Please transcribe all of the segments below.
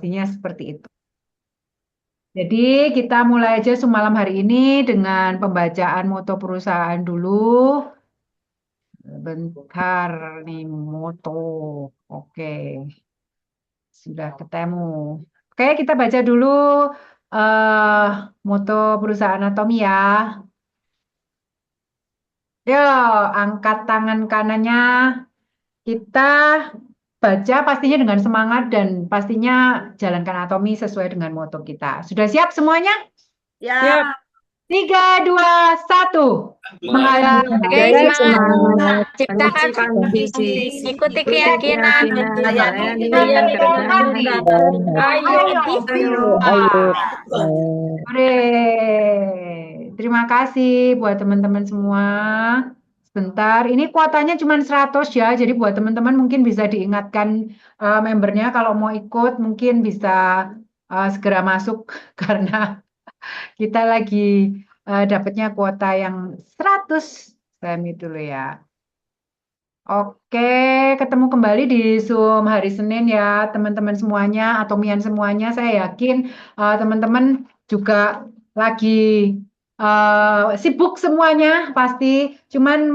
Intinya seperti itu. Jadi kita mulai aja semalam hari ini dengan pembacaan moto perusahaan dulu. Bentar nih moto. Oke, sudah ketemu. Oke, kita baca dulu eh moto perusahaan Atomi ya. Yo, angkat tangan kanannya. Kita baca pastinya dengan semangat dan pastinya jalankan Atomi sesuai dengan moto kita. Sudah siap semuanya? Ya, Siap. 3, 2, 1. menghargai Menghargai Menghargai semangat, semangat, semangat, ciptakan ciptakan visi, visi, visi, ikuti ikuti keyakinan, keyakinan, keyakinan, layani layani dengan dengan rendah kerendahan hati. hati. dan hati. Ayo, Ayo, Divi. Ayo, ayo. Diva. Hore. Terima kasih buat teman-teman semua. Sebentar, ini kuotanya cuma 100 ya. Jadi buat teman-teman mungkin bisa diingatkan membernya kalau mau ikut mungkin bisa segera masuk karena kita lagi dapatnya kuota yang 100. Saya mute dulu ya. Oke, ketemu kembali di Zoom hari Senin ya, teman-teman semuanya, atomian semuanya. Saya yakin teman-teman juga lagi sibuk semuanya pasti. Cuman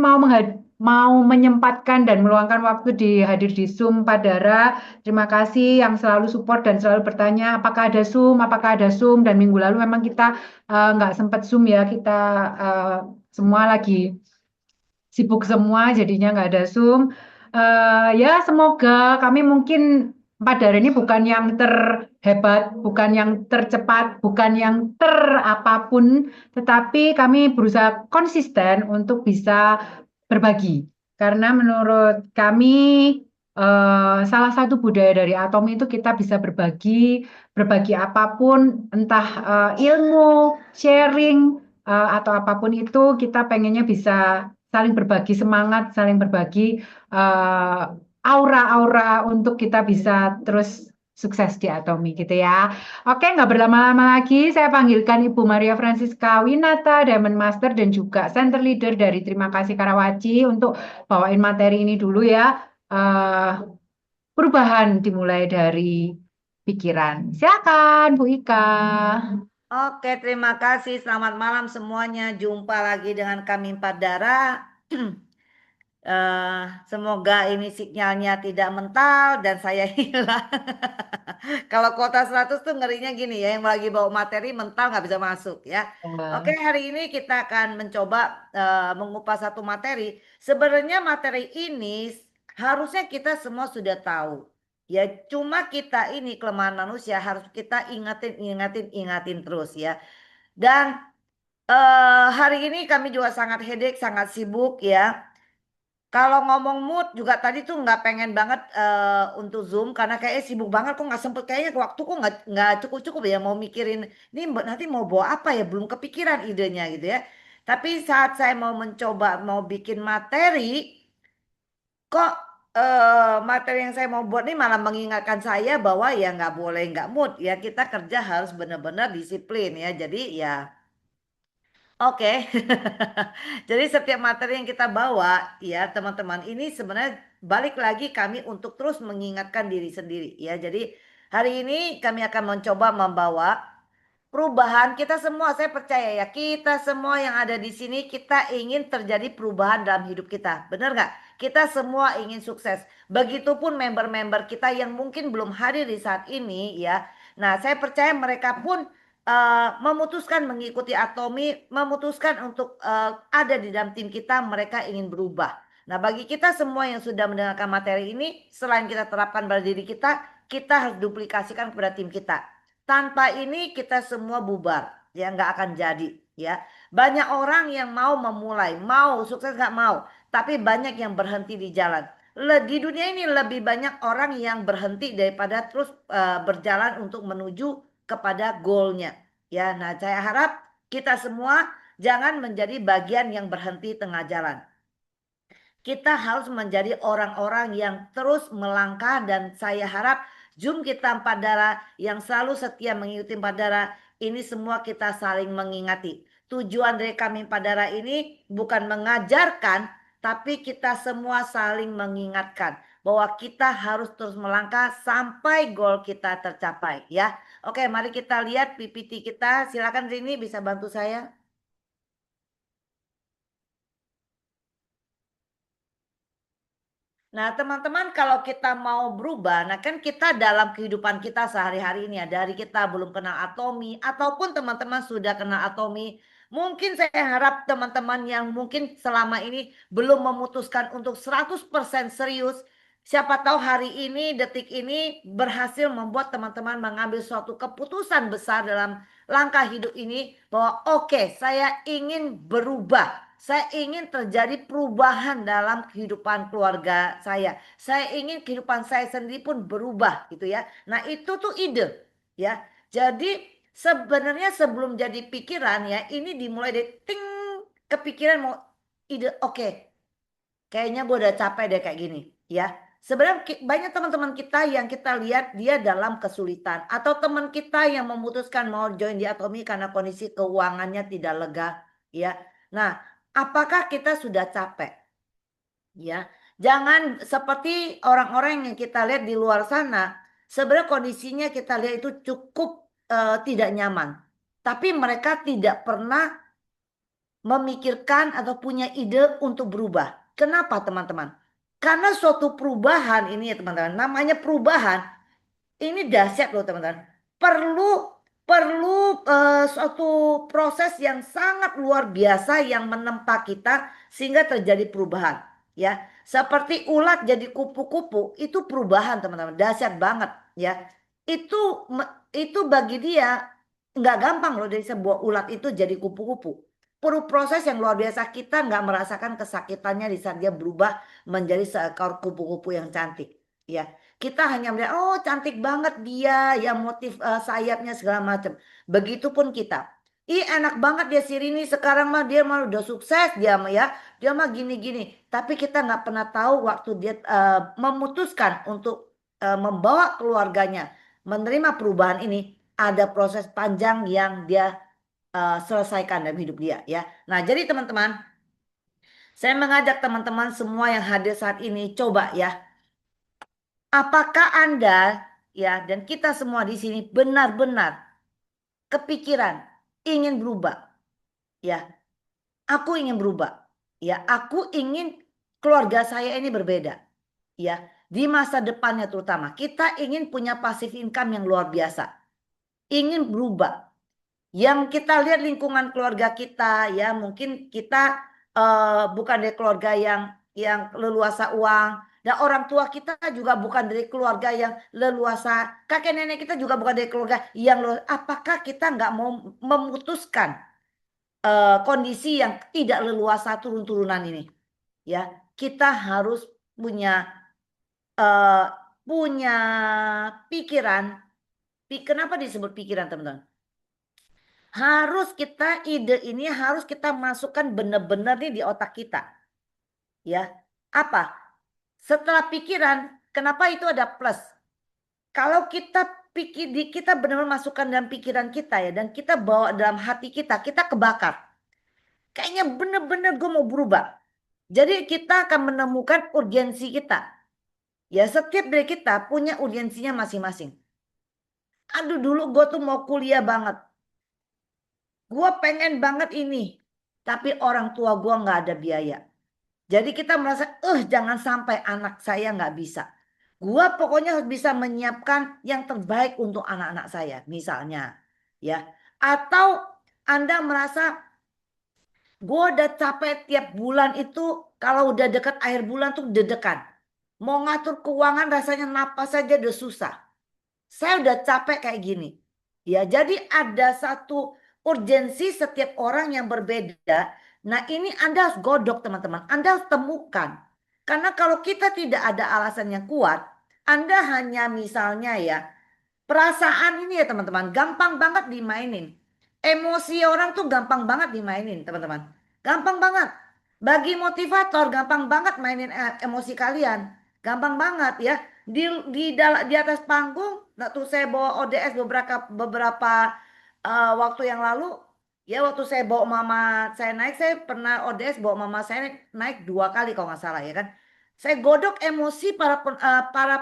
mau menyempatkan dan meluangkan waktu hadir di Zoom Padara. Terima kasih yang selalu support dan selalu bertanya apakah ada Zoom, apakah ada Zoom. Dan minggu lalu memang kita nggak sempat Zoom ya, kita semua lagi sibuk semua jadinya nggak ada Zoom. Ya semoga kami mungkin pada hari ini bukan yang terhebat, bukan yang tercepat, bukan yang terapapun, tetapi kami berusaha konsisten untuk bisa berbagi. Karena menurut kami salah satu budaya dari Atom itu kita bisa berbagi, berbagi apapun, entah ilmu, sharing, atau apapun itu kita pengennya bisa saling berbagi semangat, saling berbagi aura-aura untuk kita bisa terus sukses di Atomi gitu ya. Oke, nggak berlama-lama lagi, saya panggilkan Ibu Maria Francisca Winata, Diamond Master dan juga Center Leader dari Terima Kasih Karawaci untuk bawain materi ini dulu ya. Eh, Perubahan dimulai dari pikiran. Silakan, Bu Ika. Oke, terima kasih. Selamat malam semuanya. Jumpa lagi dengan kami Empat Darah. Eh, Semoga ini sinyalnya tidak mental dan saya hilang. Kalau kuota 100 tuh ngerinya gini ya, yang lagi bawa materi mental nggak bisa masuk ya. Oke, hari ini kita akan mencoba mengupas satu materi. Sebenarnya materi ini harusnya kita semua sudah tahu. Ya, cuma kita ini kelemahan manusia harus kita ingatin terus ya. Dan hari ini kami juga sangat headache, sangat sibuk ya. Kalau ngomong mood juga tadi tuh nggak pengen banget untuk Zoom karena kayaknya sibuk banget kok nggak sempet kayaknya waktu kok nggak cukup ya mau mikirin ini nanti mau bawa apa ya belum kepikiran idenya gitu ya. Tapi saat saya mau mencoba mau bikin materi kok materi yang saya mau buat ini malah mengingatkan saya bahwa ya nggak boleh nggak mood ya kita kerja harus benar-benar disiplin ya. Jadi ya oke. Jadi setiap materi yang kita bawa ya teman-teman ini sebenarnya balik lagi kami untuk terus mengingatkan diri sendiri ya. Jadi hari ini kami akan mencoba membawa perubahan kita semua. Saya percaya ya kita semua yang ada di sini kita ingin terjadi perubahan dalam hidup kita. Benar nggak? Kita semua ingin sukses. Begitupun member-member kita yang mungkin belum hadir di saat ini ya. Nah, saya percaya mereka pun memutuskan mengikuti Atomi, memutuskan untuk ada di dalam tim kita, mereka ingin berubah. Nah, bagi kita semua yang sudah mendengarkan materi ini, selain kita terapkan pada diri kita harus duplikasikan kepada tim kita. Tanpa ini kita semua bubar, ya nggak akan jadi, ya. Banyak orang yang mau memulai, mau sukses nggak mau, tapi banyak yang berhenti di jalan. Di dunia ini lebih banyak orang yang berhenti daripada terus berjalan untuk menuju kepada goalnya. Ya, nah saya harap kita semua jangan menjadi bagian yang berhenti tengah jalan. Kita harus menjadi orang-orang yang terus melangkah dan saya harap Zoom kita Empat Darah yang selalu setia mengikuti Empat Darah ini semua kita saling mengingati. Tujuan dari kami Empat Darah ini bukan mengajarkan tapi kita semua saling mengingatkan bahwa kita harus terus melangkah sampai goal kita tercapai ya. Oke, mari kita lihat PPT kita. Silakan Rini bisa bantu saya. Nah, teman-teman, kalau kita mau berubah, nah kan kita dalam kehidupan kita sehari-hari ini ya, dari kita belum kenal atomi, ataupun teman-teman sudah kenal atomi, mungkin saya harap teman-teman yang mungkin selama ini belum memutuskan untuk 100% serius, siapa tahu hari ini, detik ini berhasil membuat teman-teman mengambil suatu keputusan besar dalam langkah hidup ini, bahwa oke, saya ingin berubah. Saya ingin terjadi perubahan dalam kehidupan keluarga saya. Saya ingin kehidupan saya sendiri pun berubah gitu ya. Nah, itu tuh ide ya. Jadi sebenarnya sebelum jadi pikiran ya, ini dimulai dari ting, kepikiran mau ide. Oke, kayaknya gue udah capek deh kayak gini ya. Sebenarnya banyak teman-teman kita yang kita lihat dia dalam kesulitan, atau teman kita yang memutuskan mau join di Atomi karena kondisi keuangannya tidak lega ya. Nah, apakah kita sudah capek? Ya, jangan seperti orang-orang yang kita lihat di luar sana. Sebenarnya kondisinya kita lihat itu cukup tidak nyaman. Tapi mereka tidak pernah memikirkan atau punya ide untuk berubah. Kenapa teman-teman? Karena suatu perubahan ini ya teman-teman, namanya perubahan ini dahsyat loh teman-teman. Perlu perlu suatu proses yang sangat luar biasa yang menempa kita sehingga terjadi perubahan. Ya, seperti ulat jadi kupu-kupu itu perubahan teman-teman, dahsyat banget ya. Itu bagi dia nggak gampang loh dari sebuah ulat itu jadi kupu-kupu. Perlu proses yang luar biasa, kita nggak merasakan kesakitannya di saat dia berubah menjadi seekor kupu-kupu yang cantik. Ya, kita hanya melihat, oh cantik banget dia, ya motif sayapnya segala macam. Begitupun kita. Ih enak banget dia si Rini sekarang mah dia mah udah sukses dia mah ya. Dia mah gini-gini. Tapi kita nggak pernah tahu waktu dia memutuskan untuk membawa keluarganya menerima perubahan ini. Ada proses panjang yang dia selesaikan dalam hidup dia ya. Nah jadi teman-teman, saya mengajak teman-teman semua yang hadir saat ini coba ya. Apakah Anda ya dan kita semua di sini benar-benar kepikiran ingin berubah? Ya, aku ingin berubah. Ya, aku ingin keluarga saya ini berbeda. Ya, di masa depannya terutama kita ingin punya passive income yang luar biasa. Ingin berubah. Yang kita lihat lingkungan keluarga kita ya, mungkin kita bukan dari keluarga yang leluasa uang, dan orang tua kita juga bukan dari keluarga yang leluasa, kakek nenek kita juga bukan dari keluarga yang leluasa. Apakah kita nggak mau memutuskan kondisi yang tidak leluasa turun-turunan ini ya, kita harus punya eh, punya pikiran. Kenapa disebut pikiran teman-teman? Harus kita ide ini harus kita masukkan benar-benar nih di otak kita. Ya. Apa? Setelah pikiran, kenapa itu ada plus? Kalau kita pikir kita benar-benar masukkan dalam pikiran kita ya dan kita bawa dalam hati kita kebakar. Kayaknya benar-benar gue mau berubah. Jadi kita akan menemukan urgensi kita. Ya, setiap dari kita punya urgensinya masing-masing. Aduh, dulu gue tuh mau kuliah banget. Gue pengen banget ini. Tapi orang tua gue nggak ada biaya. Jadi kita merasa, jangan sampai anak saya nggak bisa. Gua pokoknya harus bisa menyiapkan yang terbaik untuk anak-anak saya, misalnya, ya. Atau Anda merasa, gua udah capek tiap bulan itu, kalau udah dekat akhir bulan tuh deg-degan. Mau ngatur keuangan rasanya napas saja udah susah. Saya udah capek kayak gini. Ya, jadi ada satu urgensi setiap orang yang berbeda. Nah, ini Anda harus godok, teman-teman. Anda harus temukan. Karena kalau kita tidak ada alasan yang kuat, Anda hanya misalnya ya, perasaan ini ya teman-teman, gampang banget dimainin. Emosi orang tuh gampang banget dimainin, teman-teman. Gampang banget. Bagi motivator gampang banget mainin emosi kalian. Gampang banget ya. Di atas panggung, waktu saya bawa ODS beberapa waktu yang lalu, ya waktu saya bawa mama saya naik, saya pernah ODS bawa mama saya naik 2 kali kalau nggak salah ya kan. Saya godok emosi para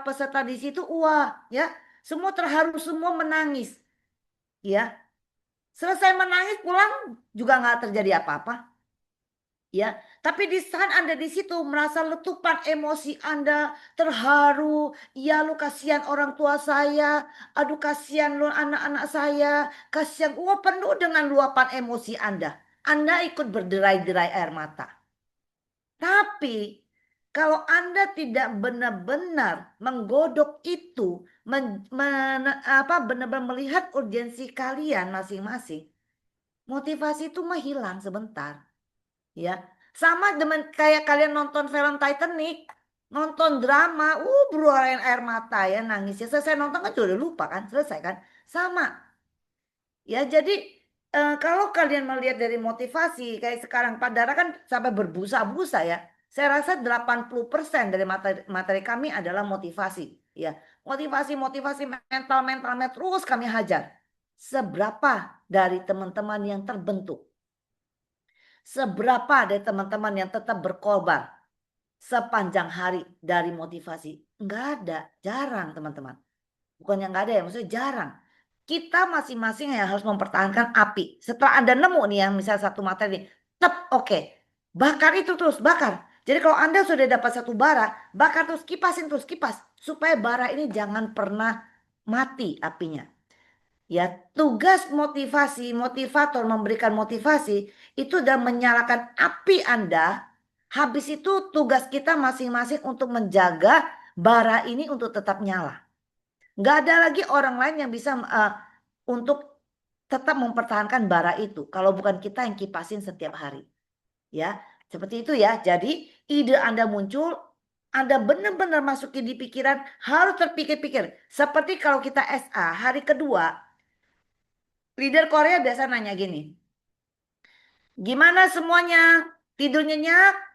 peserta di situ, wah ya, semua terharu, semua menangis, ya. Selesai menangis pulang juga nggak terjadi apa-apa, ya. Tapi di saat Anda di situ merasa letupan emosi Anda, terharu, ya lu kasihan orang tua saya, aduh kasihan lu anak-anak saya, kasihan, wah penuh dengan luapan emosi Anda. Anda ikut berderai-derai air mata. Tapi kalau Anda tidak benar-benar menggodok itu, benar-benar melihat urgensi kalian masing-masing, motivasi itu mah hilang sebentar, ya. Sama dengan kayak kalian nonton film Titanic, nonton drama, berurai air mata ya, nangis ya. Selesai nonton kan sudah lupa kan, selesai kan? Sama. Ya, jadi kalau kalian melihat dari motivasi, kayak sekarang Pak Dara kan sampai berbusa-busa ya. Saya rasa 80% dari materi, materi kami adalah motivasi. Ya, motivasi mental terus kami hajar. Seberapa dari teman-teman yang terbentuk? Seberapa dari teman-teman yang tetap berkorban sepanjang hari dari motivasi? Enggak ada, jarang teman-teman. Bukan yang enggak ada ya, maksudnya jarang. Kita masing-masing yang harus mempertahankan api. Setelah Anda nemu nih yang misalnya satu materi, tep oke. Bakar itu terus, bakar. Jadi kalau Anda sudah dapat satu bara, bakar terus, kipasin terus, kipas. Supaya bara ini jangan pernah mati apinya. Ya, tugas motivasi, motivator memberikan motivasi itu dan menyalakan api Anda. Habis itu tugas kita masing-masing untuk menjaga bara ini untuk tetap nyala. Nggak ada lagi orang lain yang bisa untuk tetap mempertahankan bara itu. Kalau bukan kita yang kipasin setiap hari. Ya, seperti itu ya. Jadi ide Anda muncul, Anda benar-benar masukin di pikiran, harus terpikir-pikir. Seperti kalau kita SA, hari kedua, leader Korea biasa nanya gini, gimana semuanya? Tidur nyenyak?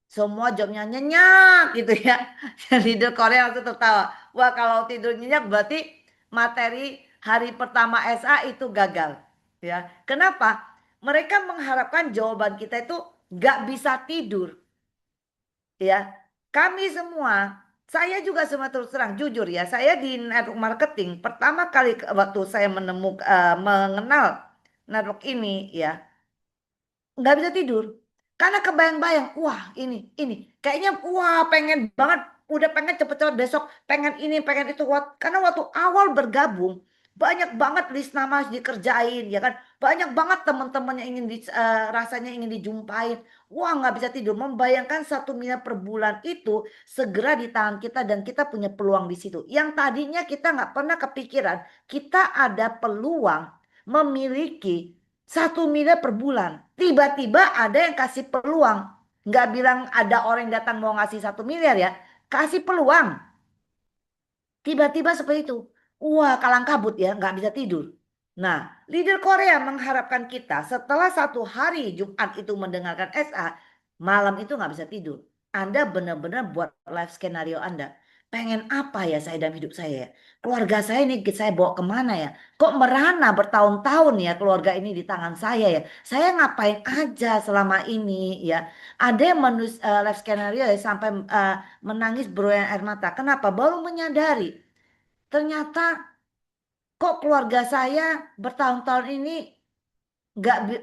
Semua jawabnya nyenyak gitu ya. Leader Korea langsung tertawa. Wah kalau tidur nyenyak berarti materi hari pertama SA itu gagal. Ya, kenapa? Mereka mengharapkan jawaban kita itu gak bisa tidur. Ya, kami semua, saya juga semua terus terang jujur ya, saya di network marketing pertama kali waktu saya mengenal network ini ya, nggak bisa tidur karena kebayang-bayang, wah ini kayaknya, wah pengen banget, udah pengen cepet-cepet besok, pengen ini pengen itu, karena waktu awal bergabung banyak banget list nama harus dikerjain ya kan, banyak banget teman-teman yang ingin rasanya ingin dijumpain, wah nggak bisa tidur membayangkan 1 miliar per bulan itu segera di tangan kita dan kita punya peluang di situ yang tadinya kita nggak pernah kepikiran kita ada peluang memiliki 1 miliar per bulan. Tiba-tiba ada yang kasih peluang. Nggak bilang ada orang yang datang mau ngasih 1 miliar ya. Kasih peluang. Tiba-tiba seperti itu. Wah, kalang kabut ya, nggak bisa tidur. Nah, leader Korea mengharapkan kita setelah 1 hari Jumat itu mendengarkan SA, malam itu nggak bisa tidur. Anda benar-benar buat live skenario Anda. Pengen apa ya saya dalam hidup saya ya? Keluarga saya ini saya bawa kemana ya? Kok merana bertahun-tahun ya keluarga ini di tangan saya ya? Saya ngapain aja selama ini ya? Ada yang menulis live skenario ya sampai menangis berulang air mata. Kenapa? Baru menyadari ternyata kok keluarga saya bertahun-tahun ini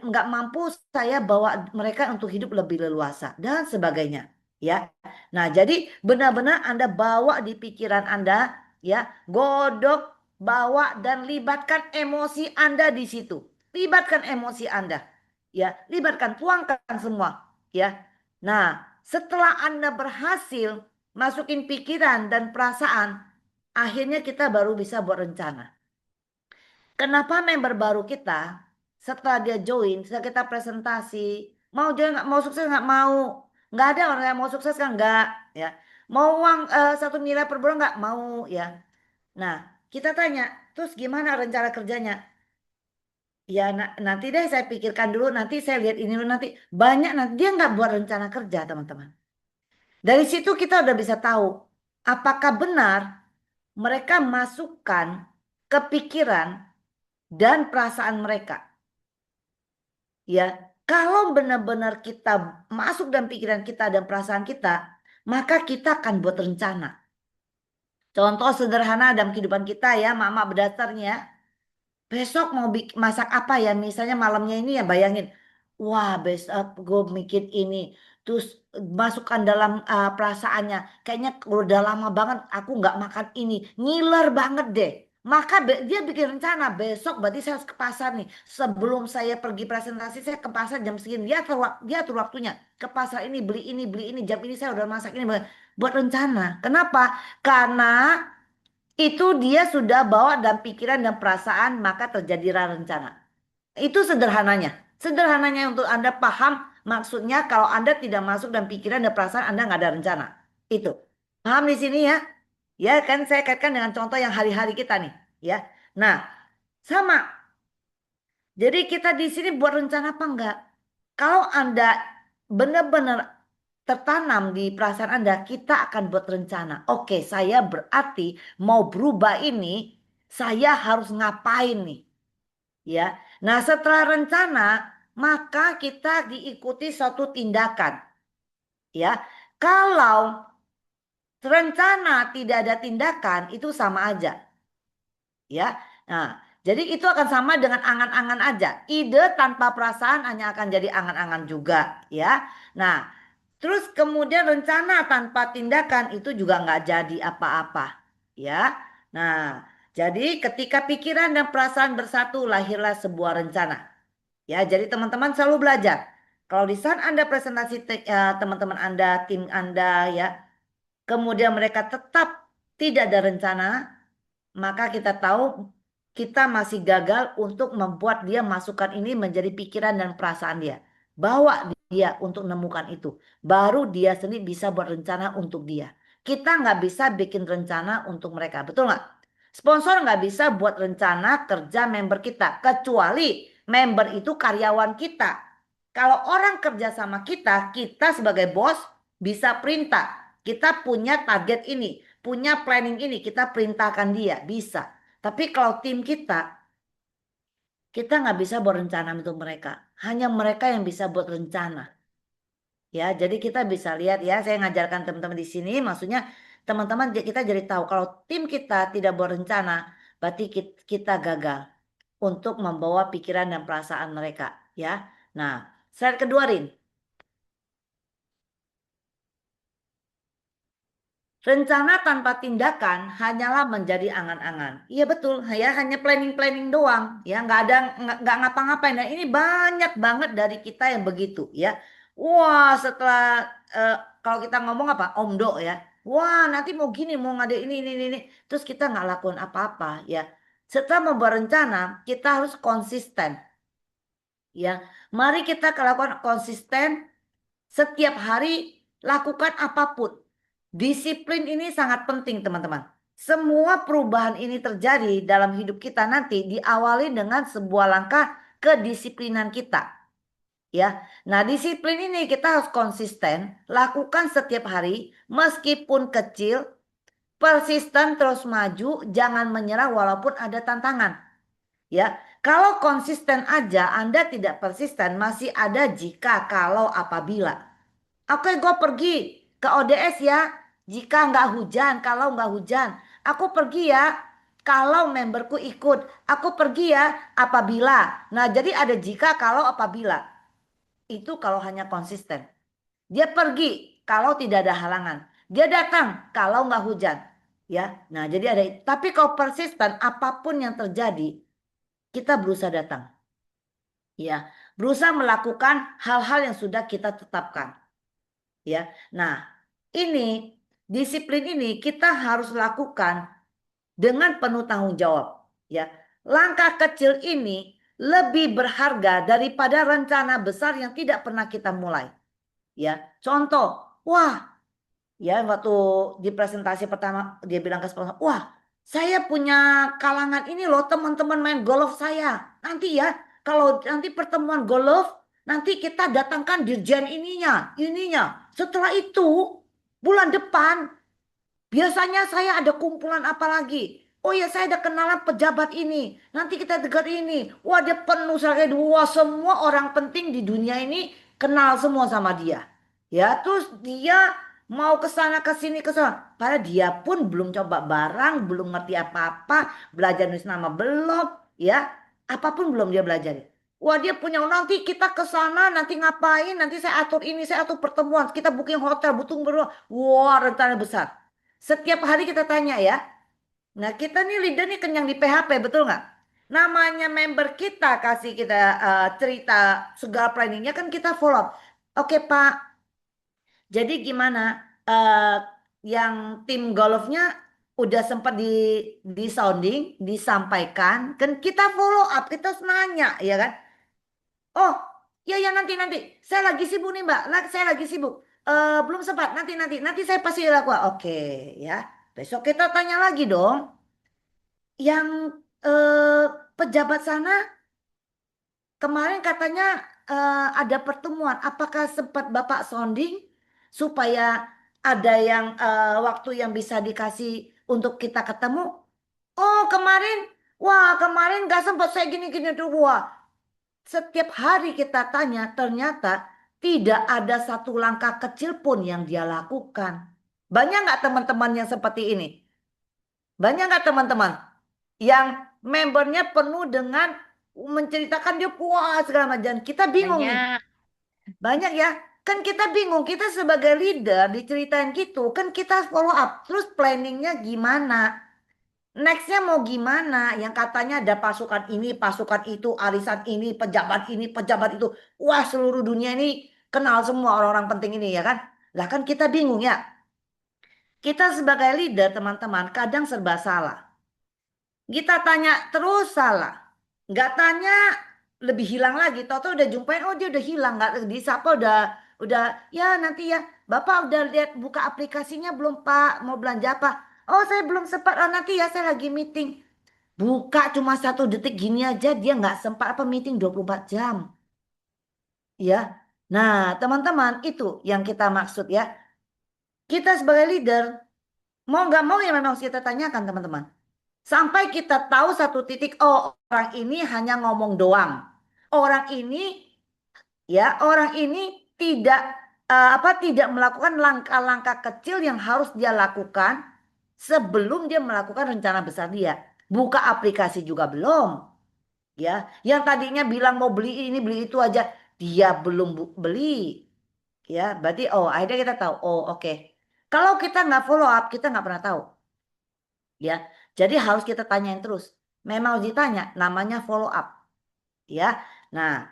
nggak mampu saya bawa mereka untuk hidup lebih leluasa dan sebagainya ya. Nah, jadi benar-benar Anda bawa di pikiran Anda ya, godok, bawa dan libatkan emosi Anda di situ. Libatkan emosi Anda. Ya, libatkan, tuangkan semua ya. Nah, setelah Anda berhasil masukin pikiran dan perasaan, akhirnya kita baru bisa buat rencana. Kenapa member baru kita setelah dia join, setelah kita presentasi, mau join nggak, mau sukses nggak mau, nggak ada orang yang mau sukses kan nggak, ya. Mau uang 1 miliar per bulan nggak mau ya. Nah kita tanya, terus gimana rencana kerjanya? Ya nanti deh saya pikirkan dulu, nanti saya lihat ini dulu nanti. Banyak nanti dia nggak buat rencana kerja teman-teman. Dari situ kita udah bisa tahu apakah benar mereka masukkan kepikiran dan perasaan mereka. Ya, kalau benar-benar kita masuk dalam pikiran kita dan perasaan kita, maka kita akan buat rencana. Contoh sederhana dalam kehidupan kita ya, mama berdasarnya. Besok mau masak apa ya? Misalnya malamnya ini ya bayangin. Wah besok gue mikir ini. Terus masukkan dalam perasaannya. Kayaknya udah lama banget aku nggak makan ini. Ngiler banget deh. Maka dia bikin rencana. Besok berarti saya harus ke pasar nih. Sebelum saya pergi presentasi saya ke pasar jam segini. Dia atur waktunya. Ke pasar ini, beli ini. Jam ini saya udah masak ini. Buat rencana. Kenapa? Karena itu dia sudah bawa dalam pikiran dan perasaan maka terjadilah rencana. Itu sederhananya. Sederhananya untuk Anda paham maksudnya kalau Anda tidak masuk dalam pikiran dan perasaan Anda nggak ada rencana. Itu. Paham di sini ya? Ya kan saya kaitkan dengan contoh yang hari-hari kita nih. Ya. Nah, sama. Jadi kita di sini buat rencana apa enggak? Kalau Anda benar-benar tertanam di perasaan Anda, kita akan buat rencana. Oke, saya berarti mau berubah ini, saya harus ngapain nih? Ya. Nah, setelah rencana, maka kita diikuti suatu tindakan, ya. Kalau rencana tidak ada tindakan, itu sama aja. Ya. Nah, jadi itu akan sama dengan angan-angan aja. Ide tanpa perasaan hanya akan jadi angan-angan juga, ya. Nah, terus kemudian rencana tanpa tindakan itu juga nggak jadi apa-apa, ya. Nah, jadi ketika pikiran dan perasaan bersatu lahirlah sebuah rencana. Ya, jadi teman-teman selalu belajar. Kalau di saat Anda presentasi teman-teman Anda, tim Anda ya, kemudian mereka tetap tidak ada rencana, maka kita tahu kita masih gagal untuk membuat dia masukkan ini menjadi pikiran dan perasaan dia. Bawa dia untuk menemukan itu. Baru dia sendiri bisa buat rencana untuk dia. Kita nggak bisa bikin rencana untuk mereka. Betul nggak? Sponsor nggak bisa buat rencana kerja member kita. Kecuali member itu karyawan kita. Kalau orang kerja sama kita sebagai bos bisa perintah. Kita punya target ini, punya planning ini, kita perintahkan dia, bisa. Tapi kalau tim kita nggak bisa buat rencana untuk mereka. Hanya mereka yang bisa buat rencana. Ya, jadi kita bisa lihat ya, saya ngajarkan teman-teman di sini, maksudnya teman-teman kita jadi tahu kalau tim kita tidak buat rencana, berarti kita gagal untuk membawa pikiran dan perasaan mereka. Ya, nah, slide kedua Rin. Rencana tanpa tindakan hanyalah menjadi angan-angan. Iya betul, ya hanya planning-planning doang, ya nggak ngapa-ngapain. Nah ini banyak banget dari kita yang begitu, ya. Wah setelah eh, kalau kita ngomong apa, omdo ya. Wah nanti mau gini, mau ngade ini, terus kita nggak lakukan apa-apa, ya. Setelah membuat rencana, kita harus konsisten, ya. Mari kita lakukan konsisten setiap hari, lakukan apapun. Disiplin ini sangat penting, teman-teman. Semua perubahan ini terjadi dalam hidup kita nanti diawali dengan sebuah langkah kedisiplinan kita. Ya, nah disiplin ini kita harus konsisten, lakukan setiap hari, meskipun kecil, persisten terus maju, jangan menyerah walaupun ada tantangan. Ya, kalau konsisten aja Anda tidak persisten, masih ada jika, kalau, apabila. Oke, gue pergi ke ODS ya. Jika nggak hujan, kalau nggak hujan, aku pergi ya. Kalau memberku ikut, aku pergi ya apabila. Nah, jadi ada jika, kalau, apabila. Itu kalau hanya konsisten. Dia pergi kalau tidak ada halangan. Dia datang kalau nggak hujan. Ya, nah jadi ada. Tapi kalau persisten, apapun yang terjadi, kita berusaha datang. Ya, berusaha melakukan hal-hal yang sudah kita tetapkan. Ya, nah ini disiplin ini kita harus lakukan dengan penuh tanggung jawab. Ya, langkah kecil ini lebih berharga daripada rencana besar yang tidak pernah kita mulai. Ya, contoh, wah, ya waktu di presentasi pertama dia bilang ke sponsor, wah, saya punya kalangan ini loh teman-teman main golf saya. Nanti ya, kalau nanti pertemuan golf, nanti kita datangkan dirjen ininya. Setelah itu, bulan depan, biasanya saya ada kumpulan apa lagi? Oh ya, saya ada kenalan pejabat ini. Nanti kita dekat ini. Wah, dia penuh sekali. Wah, semua orang penting di dunia ini kenal semua sama dia. Ya, terus dia mau ke sana ke sini ke sana. Padahal dia pun belum coba barang, belum ngerti apa-apa, belajar nulis nama belum, ya. Apapun belum dia belajar. Wah, dia punya, "Oh, nanti kita ke sana, nanti ngapain? Nanti saya atur ini, saya atur pertemuan, kita booking hotel, butuh berdua." Wah, rencana besar. Setiap hari kita tanya ya. Nah, kita nih leader nih kenyang di PHP, betul nggak? Namanya member kita kasih kita cerita segala planningnya kan kita follow up. Oke Pak, jadi gimana? eh yang tim golfnya udah sempat di sounding, disampaikan, kan kita follow up, kita harus nanya, ya kan? Oh, ya ya nanti nanti. Saya lagi sibuk nih Mbak, saya lagi sibuk. Belum sempat. Nanti saya pasti lakukan. Oke, ya. Besok kita tanya lagi dong. Yang eh, pejabat sana kemarin katanya ada pertemuan. Apakah sempat Bapak sounding supaya ada yang waktu yang bisa dikasih untuk kita ketemu? Oh, kemarin, wah kemarin nggak sempat saya gini-gini tuh. Wah, setiap hari kita tanya, ternyata tidak ada satu langkah kecil pun yang dia lakukan. Banyak nggak teman-teman yang seperti ini? Banyak nggak teman-teman yang membernya penuh dengan menceritakan dia puas segala macam. Kita bingung nih. Banyak. Banyak ya. Kan kita bingung. Kita sebagai leader diceritain gitu. Kan kita follow up. Terus planningnya gimana? Nextnya mau gimana? Yang katanya ada pasukan ini, pasukan itu, arisan ini, pejabat itu. Wah, seluruh dunia ini kenal semua orang-orang penting ini ya kan? Lah kan kita bingung ya. Kita sebagai leader teman-teman kadang serba salah. Kita tanya terus salah. Nggak tanya lebih hilang lagi. Toto udah jumpain, oh dia udah hilang. Nggak disapa udah ya nanti ya. Bapak udah lihat buka aplikasinya belum Pak? Mau belanja apa? Oh saya belum sempat. Oh nanti ya saya lagi meeting. Buka cuma 1 detik gini aja dia nggak sempat apa meeting 24 jam. Ya. Nah teman-teman itu yang kita maksud ya. Kita sebagai leader mau nggak mau ya memang harus kita tanyakan teman-teman. Sampai kita tahu satu titik, oh orang ini hanya ngomong doang. Orang ini orang ini tidak tidak melakukan langkah-langkah kecil yang harus dia lakukan sebelum dia melakukan rencana besar dia. Buka aplikasi juga belum, ya. Yang tadinya bilang mau beli ini beli itu aja, dia belum beli, ya. Berarti oh akhirnya kita tahu, oh oke. Kalau kita nggak follow up, kita nggak pernah tahu. Ya, jadi harus kita tanyain terus. Memang harus ditanya, namanya follow up. Ya, nah,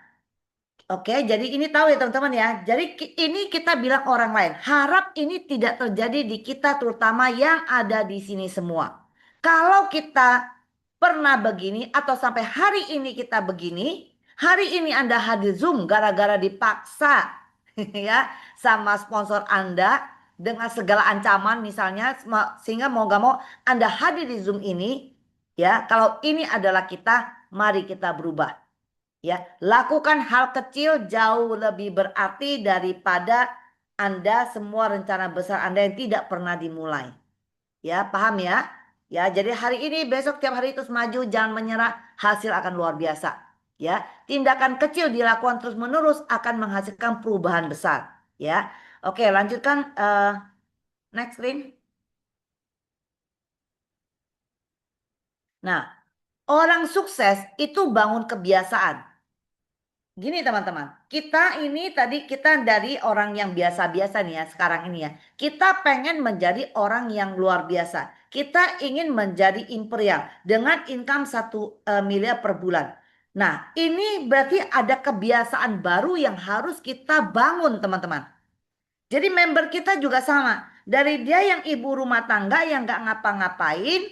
oke. Jadi ini tahu ya teman-teman ya. Jadi ini kita bilang orang lain. Harap ini tidak terjadi di kita, terutama yang ada di sini semua. Kalau kita pernah begini atau sampai hari ini kita begini, hari ini Anda hadir Zoom gara-gara dipaksa ya sama sponsor Anda dengan segala ancaman misalnya sehingga mau gak mau Anda hadir di Zoom ini ya. Kalau ini adalah kita, mari kita berubah ya. Lakukan hal kecil jauh lebih berarti daripada Anda semua rencana besar Anda yang tidak pernah dimulai. Ya, paham ya? Ya, jadi hari ini, besok, tiap hari terus maju, jangan menyerah, hasil akan luar biasa. Ya, tindakan kecil dilakukan terus-menerus akan menghasilkan perubahan besar. Ya, oke, lanjutkan next screen. Nah, orang sukses itu bangun kebiasaan. Gini teman-teman, kita ini tadi kita dari orang yang biasa-biasa nih ya sekarang ini ya. Kita pengen menjadi orang yang luar biasa. Kita ingin menjadi imperial dengan income 1 miliar per bulan. Nah, ini berarti ada kebiasaan baru yang harus kita bangun teman-teman. Jadi member kita juga sama. Dari dia yang ibu rumah tangga yang gak ngapa-ngapain,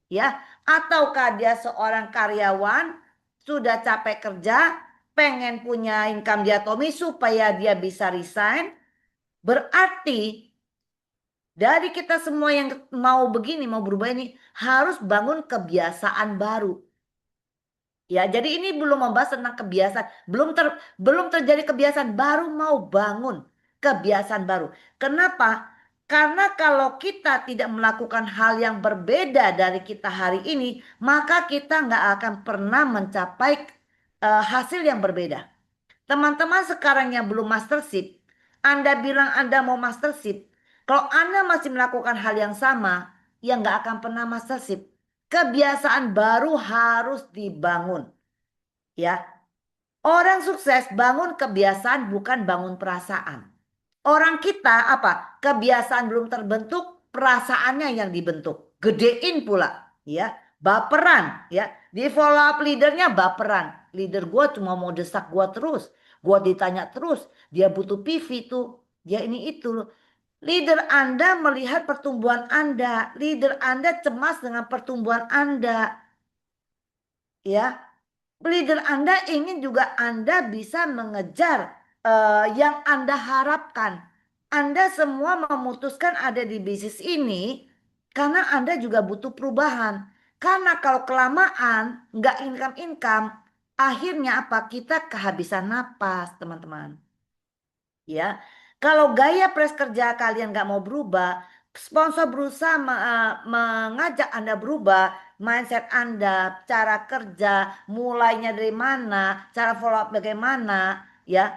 ya, ataukah dia seorang karyawan sudah capek kerja, pengen punya income diatomi supaya dia bisa resign, berarti dari kita semua yang mau begini, mau berubah ini harus bangun kebiasaan baru. Ya, jadi ini belum membahas tentang kebiasaan, belum terjadi kebiasaan baru mau bangun kebiasaan baru. Kenapa? Karena kalau kita tidak melakukan hal yang berbeda dari kita hari ini, maka kita nggak akan pernah mencapai hasil yang berbeda. Teman-teman sekarang yang belum mastership, Anda bilang Anda mau mastership, Kalau Anda masih melakukan hal yang sama, ya nggak akan pernah master shift. Kebiasaan baru harus dibangun. Ya, orang sukses bangun kebiasaan bukan bangun perasaan. Orang kita apa? Kebiasaan belum terbentuk, perasaannya yang dibentuk. Gedein pula, ya. Baperan, ya. Di follow up leadernya baperan. Leader gue cuma mau desak gue terus. Gue ditanya terus. Dia butuh PV tuh. Dia ini itu. Leader Anda melihat pertumbuhan Anda. Leader Anda cemas dengan pertumbuhan Anda. Ya, leader Anda ingin juga Anda bisa mengejar yang Anda harapkan. Anda semua memutuskan ada di bisnis ini karena Anda juga butuh perubahan. Karena kalau kelamaan nggak income-income, akhirnya apa? Kita kehabisan napas, teman-teman. Ya, kalau gaya pres kerja kalian nggak mau berubah, sponsor berusaha mengajak Anda berubah, mindset Anda, cara kerja, mulainya dari mana, cara follow up bagaimana, ya,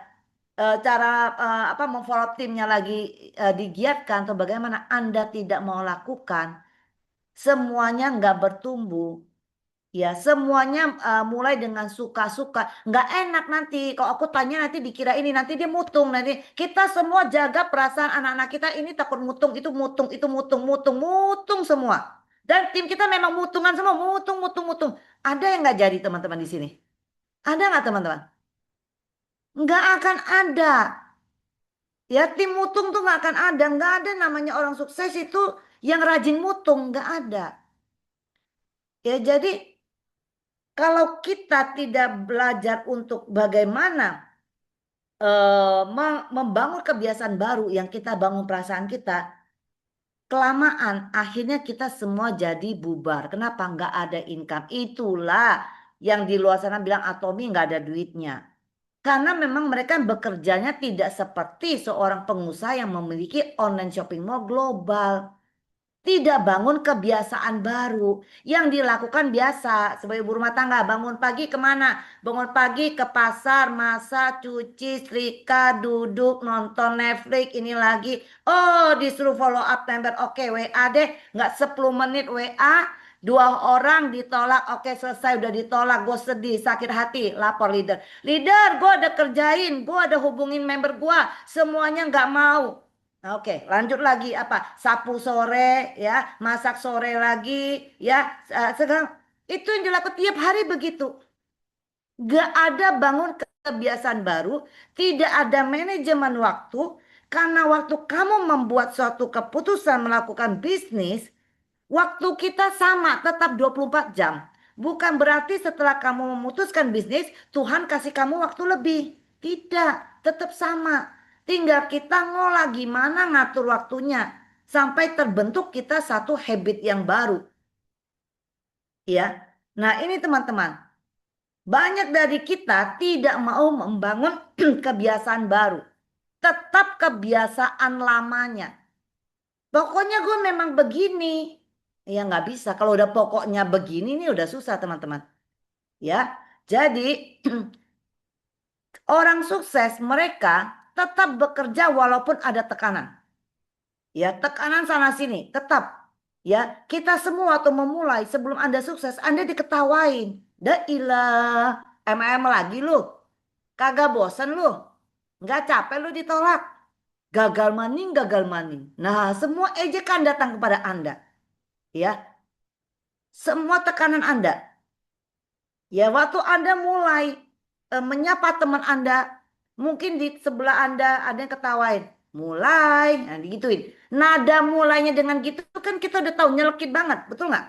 cara apa memfollow up timnya lagi digiatkan atau bagaimana Anda tidak mau lakukan, semuanya nggak bertumbuh. Ya, semuanya mulai dengan suka-suka. Nggak enak nanti. Kalau aku tanya nanti dikira ini, nanti dia mutung. Nanti kita semua jaga perasaan anak-anak kita ini takut mutung, itu mutung, itu mutung, mutung, mutung semua. Dan tim kita memang mutungan semua, mutung, mutung, mutung. Ada yang nggak jadi teman-teman di sini? Ada nggak teman-teman? Nggak akan ada. Ya, tim mutung tuh nggak akan ada. Nggak ada namanya orang sukses itu yang rajin mutung. Nggak ada. Ya, jadi kalau kita tidak belajar untuk bagaimana membangun kebiasaan baru yang kita bangun perasaan kita, kelamaan akhirnya kita semua jadi bubar. Kenapa? Nggak ada income. Itulah yang di luar sana bilang Atomi nggak ada duitnya. Karena memang mereka bekerjanya tidak seperti seorang pengusaha yang memiliki online shopping mall global. Tidak bangun kebiasaan baru yang dilakukan biasa sebagai ibu rumah tangga. Bangun pagi kemana? Bangun pagi ke pasar, masak, cuci, setrika, duduk, nonton Netflix, ini lagi. Oh, disuruh follow up member. Oke, WA deh. Nggak 10 menit WA. Dua orang ditolak. Oke, selesai udah ditolak. Gue sedih, sakit hati. Lapor leader. Leader, gue ada kerjain. Gue ada hubungin member gue. Semuanya nggak mau. Oke, lanjut lagi apa? Sapu sore ya, masak sore lagi ya. Sekarang itu yang dilakukan tiap hari begitu. Gak ada bangun kebiasaan baru, tidak ada manajemen waktu. Karena waktu kamu membuat suatu keputusan melakukan bisnis, waktu kita sama tetap 24 jam. Bukan berarti setelah kamu memutuskan bisnis, Tuhan kasih kamu waktu lebih. Tidak, tetap sama. Tinggal kita ngolah gimana ngatur waktunya. Sampai terbentuk kita satu habit yang baru. Ya. Nah ini teman-teman. Banyak dari kita tidak mau membangun kebiasaan baru. Tetap kebiasaan lamanya. Pokoknya gue memang begini. Ya nggak bisa. Kalau udah pokoknya begini nih udah susah teman-teman. Ya, jadi orang sukses mereka tetap bekerja walaupun ada tekanan. Ya, tekanan sana sini tetap. Ya, kita semua waktu memulai sebelum Anda sukses, Anda diketawain. Dah ilah, lagi lu. Kagak bosen lu. Nggak capek lu ditolak. Gagal maning, gagal maning. Nah, semua ejekan datang kepada Anda. Ya, semua tekanan Anda. Ya, waktu Anda mulai menyapa teman Anda, mungkin di sebelah Anda ada yang ketawain. Mulai, nah digituin. Nada mulainya dengan gitu kan kita udah tahu nyelkit banget, betul nggak?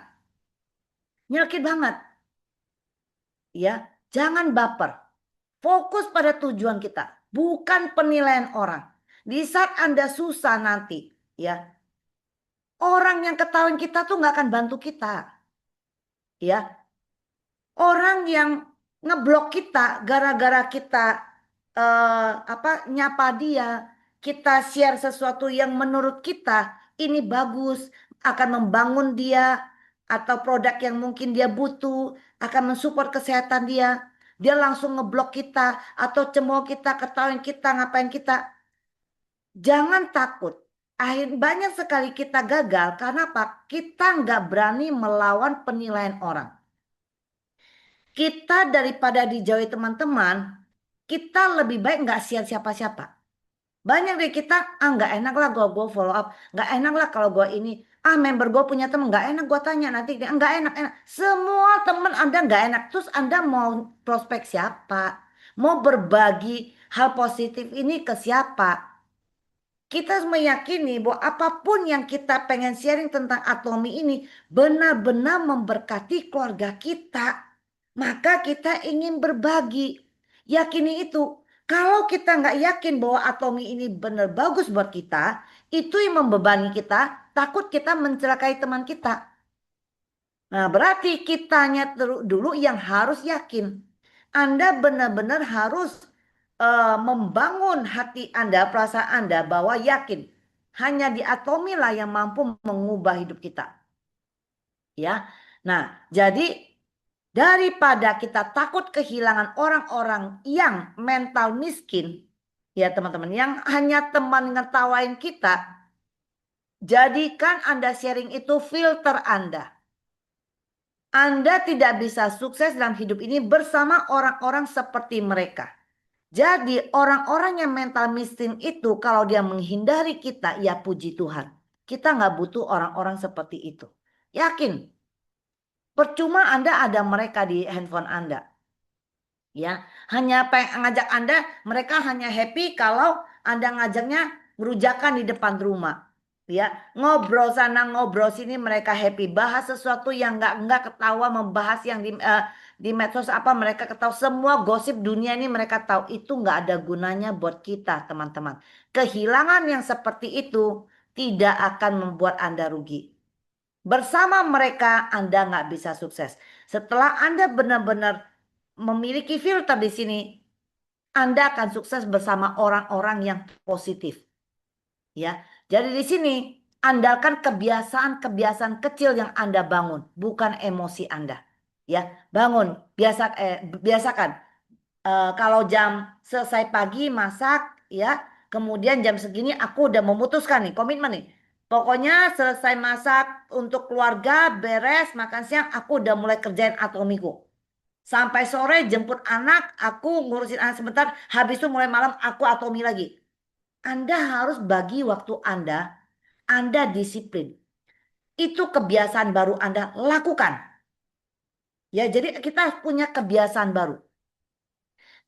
Nyelkit banget. Ya, jangan baper. Fokus pada tujuan kita, bukan penilaian orang. Di saat Anda susah nanti, ya, orang yang ketahuin kita tuh nggak akan bantu kita. Ya, orang yang ngeblok kita gara-gara kita apa nyapa dia, kita share sesuatu yang menurut kita ini bagus, akan membangun dia atau produk yang mungkin dia butuh, akan mensupport kesehatan dia. Dia langsung ngeblok kita atau cemooh kita, ketahuin kita, ngapain kita. Jangan takut. banyak sekali kita gagal karena apa? Kita nggak berani melawan penilaian orang. Kita daripada dijauhi teman-teman, kita lebih baik nggak siapa-siapa. Banyak dari kita, nggak enak lah gue follow up, nggak enak lah kalau gue ini, member gue punya temen nggak enak gue tanya nanti nggak enak. Semua temen Anda nggak enak, terus Anda mau prospek siapa? Mau berbagi hal positif ini ke siapa? Kita meyakini bahwa apapun yang kita pengen sharing tentang Atomi ini benar-benar memberkati keluarga kita. Maka kita ingin berbagi. Yakini itu. Kalau kita nggak yakin bahwa Atomi ini benar bagus buat kita, itu yang membebani kita, takut kita mencelakai teman kita. Nah, berarti kitanya dulu yang harus yakin. Anda benar-benar harus membangun hati Anda, perasaan Anda bahwa yakin hanya di Atomi lah yang mampu mengubah hidup kita. Ya. Nah, jadi daripada kita takut kehilangan orang-orang yang mental miskin, ya teman-teman, yang hanya teman ngetawain kita, jadikan Anda sharing itu filter Anda. Anda tidak bisa sukses dalam hidup ini bersama orang-orang seperti mereka. Jadi orang-orang yang mental miskin itu kalau dia menghindari kita, ya puji Tuhan. Kita nggak butuh orang-orang seperti itu. Yakin, percuma Anda ada mereka di handphone Anda. Ya, hanya ngajak Anda, mereka hanya happy kalau Anda ngajaknya ngerujakan di depan rumah. Ya, ngobrol sana ngobrol sini mereka happy, bahas sesuatu yang nggak ketawa, membahas yang di medsos apa mereka ketahui, semua gosip dunia ini mereka tahu, itu nggak ada gunanya buat kita teman-teman. Kehilangan yang seperti itu tidak akan membuat Anda rugi. Bersama mereka Anda nggak bisa sukses. Setelah Anda benar-benar memiliki filter di sini, Anda akan sukses bersama orang-orang yang positif. Ya, jadi di sini andalkan kebiasaan-kebiasaan kecil yang Anda bangun, bukan emosi Anda. Ya, bangun, biasakan. Kalau jam selesai pagi masak, ya, kemudian jam segini aku udah memutuskan nih, komitmen nih. Pokoknya selesai masak untuk keluarga, beres makan siang, aku udah mulai kerjain atomiku. Sampai sore jemput anak, aku ngurusin anak sebentar, habis itu mulai malam aku atomi lagi. Anda harus bagi waktu Anda disiplin. Itu kebiasaan baru Anda lakukan. Ya, jadi kita punya kebiasaan baru.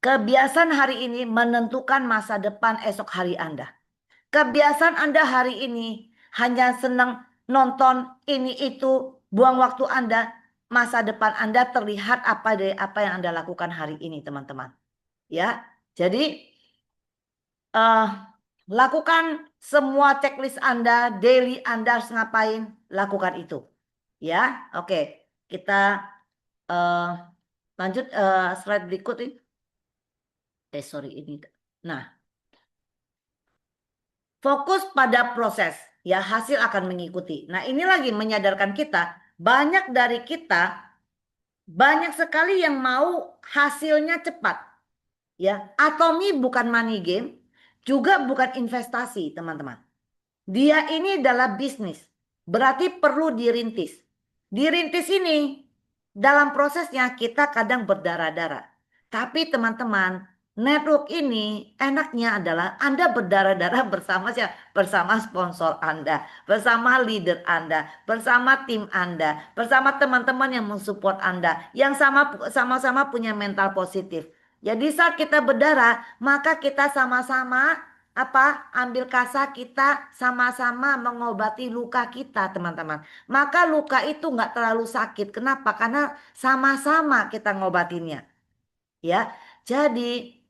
Kebiasaan hari ini menentukan masa depan esok hari Anda. Kebiasaan Anda hari ini hanya senang nonton ini itu, buang waktu Anda, masa depan Anda terlihat apa dari apa yang Anda lakukan hari ini, teman-teman. Ya, jadi eh, lakukan semua checklist Anda, daily Anda harus ngapain, lakukan itu. Ya, oke. Kita eh, lanjut slide berikut ini. Sorry ini. Nah, fokus pada proses, ya hasil akan mengikuti. Nah, ini lagi menyadarkan kita, banyak dari kita banyak sekali yang mau hasilnya cepat. Ya, Atomi bukan money game, juga bukan investasi, teman-teman. Dia ini adalah bisnis. Berarti perlu dirintis. Dirintis ini dalam prosesnya kita kadang berdarah-darah. Tapi teman-teman, network ini enaknya adalah Anda berdarah-darah bersama siapa? Bersama sponsor Anda, bersama leader Anda, bersama tim Anda, bersama teman-teman yang mensupport Anda, yang sama-sama punya mental positif. Jadi saat kita berdarah, maka kita sama-sama ambil kasa, kita sama-sama mengobati luka kita, teman-teman. Maka luka itu nggak terlalu sakit. Kenapa? Karena sama-sama kita ngobatinnya. Ya, jadi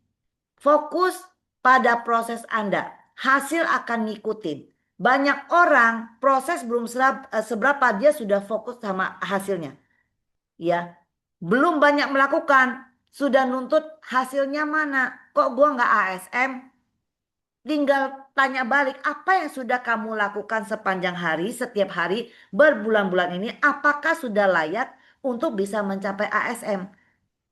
fokus pada proses Anda. Hasil akan ngikutin. Banyak orang proses belum seberapa dia sudah fokus sama hasilnya. Ya, belum banyak melakukan, sudah nuntut hasilnya mana? Kok gua nggak ASM? Tinggal tanya balik, apa yang sudah kamu lakukan sepanjang hari, setiap hari, berbulan-bulan ini, apakah sudah layak untuk bisa mencapai ASM?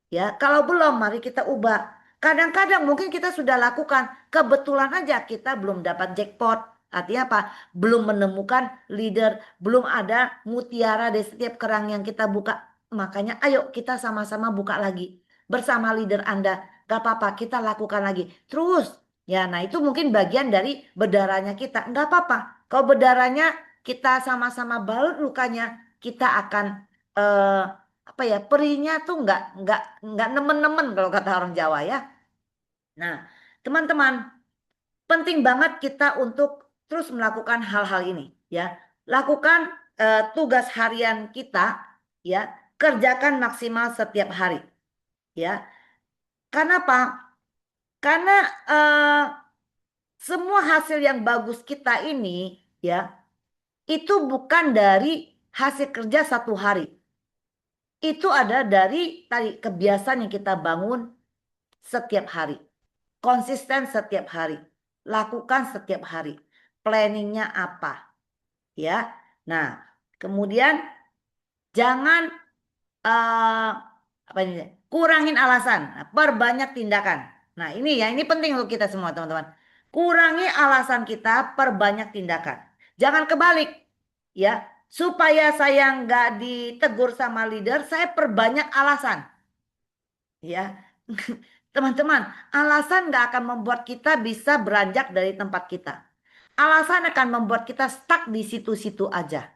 Ya, kalau belum, mari kita ubah. Kadang-kadang mungkin kita sudah lakukan, kebetulan aja kita belum dapat jackpot, Artinya apa? Belum menemukan leader, belum ada mutiara di setiap kerang yang kita buka. Makanya ayo kita sama-sama buka lagi bersama leader Anda. Gak apa-apa, kita lakukan lagi. Terus, ya nah itu mungkin bagian dari berdarahnya kita. Gak apa-apa. Kalau berdarahnya kita sama-sama balut lukanya, kita akan apa ya? Perihnya tuh nggak nemen-nemen kalau kata orang Jawa ya. Nah, teman-teman, penting banget kita untuk terus melakukan hal-hal ini ya. Lakukan tugas harian kita ya, kerjakan maksimal setiap hari ya. Karena apa? Karena eh, semua hasil yang bagus kita ini ya, itu bukan dari hasil kerja satu hari. Itu ada dari tadi kebiasaan yang kita bangun setiap hari. Konsisten setiap hari. Lakukan setiap hari. Planningnya apa? Ya. Nah, kemudian jangan eh, apa ini? Kurangin alasan, nah, perbanyak tindakan. Nah, ini ya, ini penting untuk kita semua, teman-teman. Kurangi alasan kita, perbanyak tindakan. Jangan kebalik, ya. Supaya saya nggak ditegur sama leader, saya perbanyak alasan, ya. Teman-teman, alasan nggak akan membuat kita bisa beranjak dari tempat kita. Alasan akan membuat kita stuck di situ-situ aja.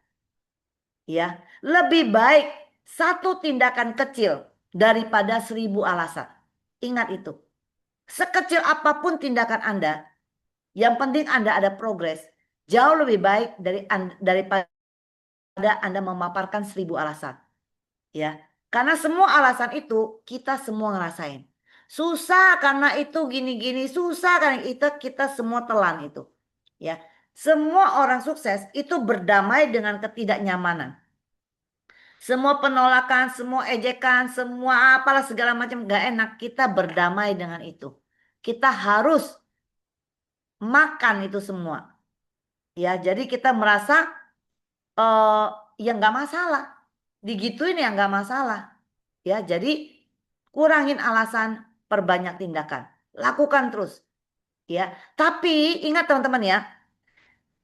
Ya, lebih baik satu tindakan kecil daripada 1000 alasan. Ingat itu. Sekecil apapun tindakan Anda, yang penting Anda ada progres. Jauh lebih baik daripada Anda memaparkan 1000 alasan. Ya, karena semua alasan itu kita semua ngerasain. Susah karena itu gini-gini, susah karena itu kita semua telan itu. Ya, semua orang sukses itu berdamai dengan ketidaknyamanan. Semua penolakan, semua ejekan, semua apalah segala macam gak enak. Kita berdamai dengan itu. Kita harus makan itu semua. Ya, jadi kita merasa eh ya nggak masalah. Digituin ya nggak masalah. Ya, jadi kurangin alasan, perbanyak tindakan. Lakukan terus. Ya, tapi ingat teman-teman ya,